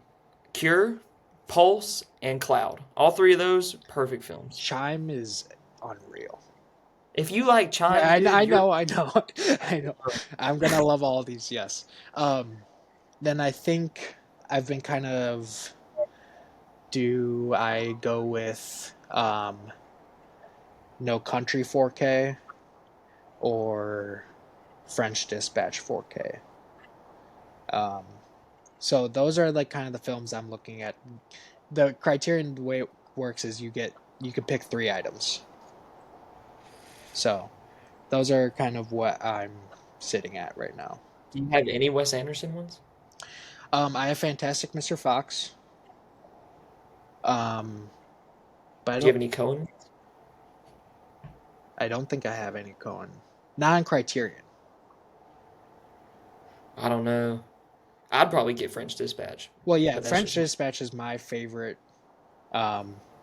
S3: Cure, Pulse, and Cloud. All three of those perfect films.
S2: Chime is unreal.
S3: If you like Chime,
S2: I,
S3: dude,
S2: I
S3: you're
S2: know, I know, I know. I'm gonna love all these. Yes. Then I think I've been kind of. Do I go with No Country 4K or French Dispatch 4K? Um, so those are like kind of the films I'm looking at. The Criterion, the way it works is you can pick 3 items. So those are kind of what I'm sitting at right now.
S3: do you have any Wes Anderson ones?
S2: I have Fantastic Mr. Fox. Um, but
S3: Do you have any Cohen?
S2: I don't think I have any Cohen. Not on Criterion.
S3: I don't know. I'd probably get French Dispatch,
S2: Well, yeah,
S3: but that's
S2: French
S3: just me.
S2: Dispatch is my favorite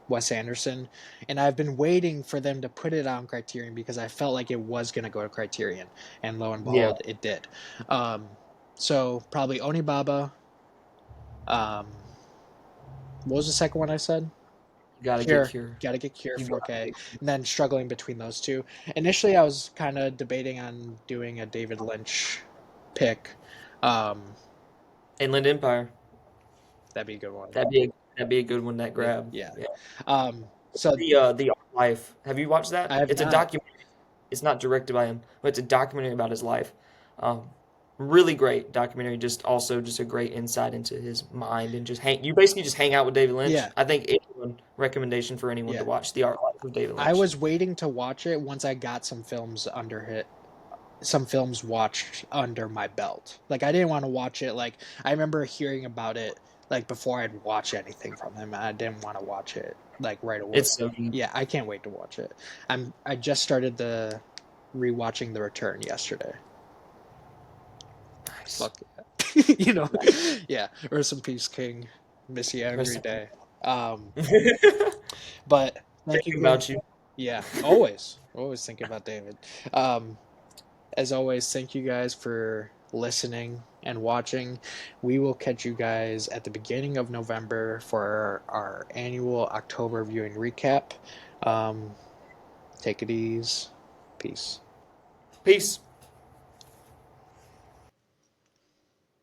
S2: Wes Anderson, and I've been waiting for them to put it on Criterion because I felt like it was going to go to Criterion, and lo and
S3: Yeah,
S2: behold, it did. Um, so probably Onibaba. Um, what was the second one I said?
S3: you gotta get
S2: Cure.
S3: Cure.
S2: Got to get Cure
S3: You gotta
S2: 4K,
S3: get Cure.
S2: and then struggling between those two. Initially, I was kind of debating on doing a David Lynch pick. Um,
S3: Inland Empire.
S2: that'd be a good one.
S3: That'd be a good one that
S2: Yeah,
S3: grab.
S2: yeah.
S3: Yeah.
S2: So
S3: The Art Life. Have you watched
S2: I
S3: that?
S2: have
S3: It's a
S2: not.
S3: documentary. It's not directed by him, but it's a documentary about his life. Um, really great documentary. Just also just a great insight into his mind and just hang. You basically just hang out with David Lynch.
S2: Yeah,
S3: I think anyone recommendation for anyone to
S2: yeah.
S3: watch The Art Life of David
S2: I
S3: Lynch.
S2: was waiting to watch it once I got some films under it, some films watched under my belt. Like I didn't want to watch it. Like I remember hearing about it like before I'd watch anything from him. I didn't want to watch it like right away.
S3: It's so good.
S2: Yeah, I can't wait to watch it. I just started the rewatching The Return yesterday.
S3: Nice.
S2: Fuck yeah. You know,
S3: Nice.
S2: yeah. Rest in peace, King. Miss you every
S3: Rest
S2: day. Um,
S3: in-
S2: but thank you
S3: Thinking
S2: again.
S3: about you.
S2: Yeah, always thinking about David. Um, as always, thank you guys for listening. and watching. We will catch you guys at the beginning of November for our annual October viewing recap. Take it easy. Peace.
S3: Peace.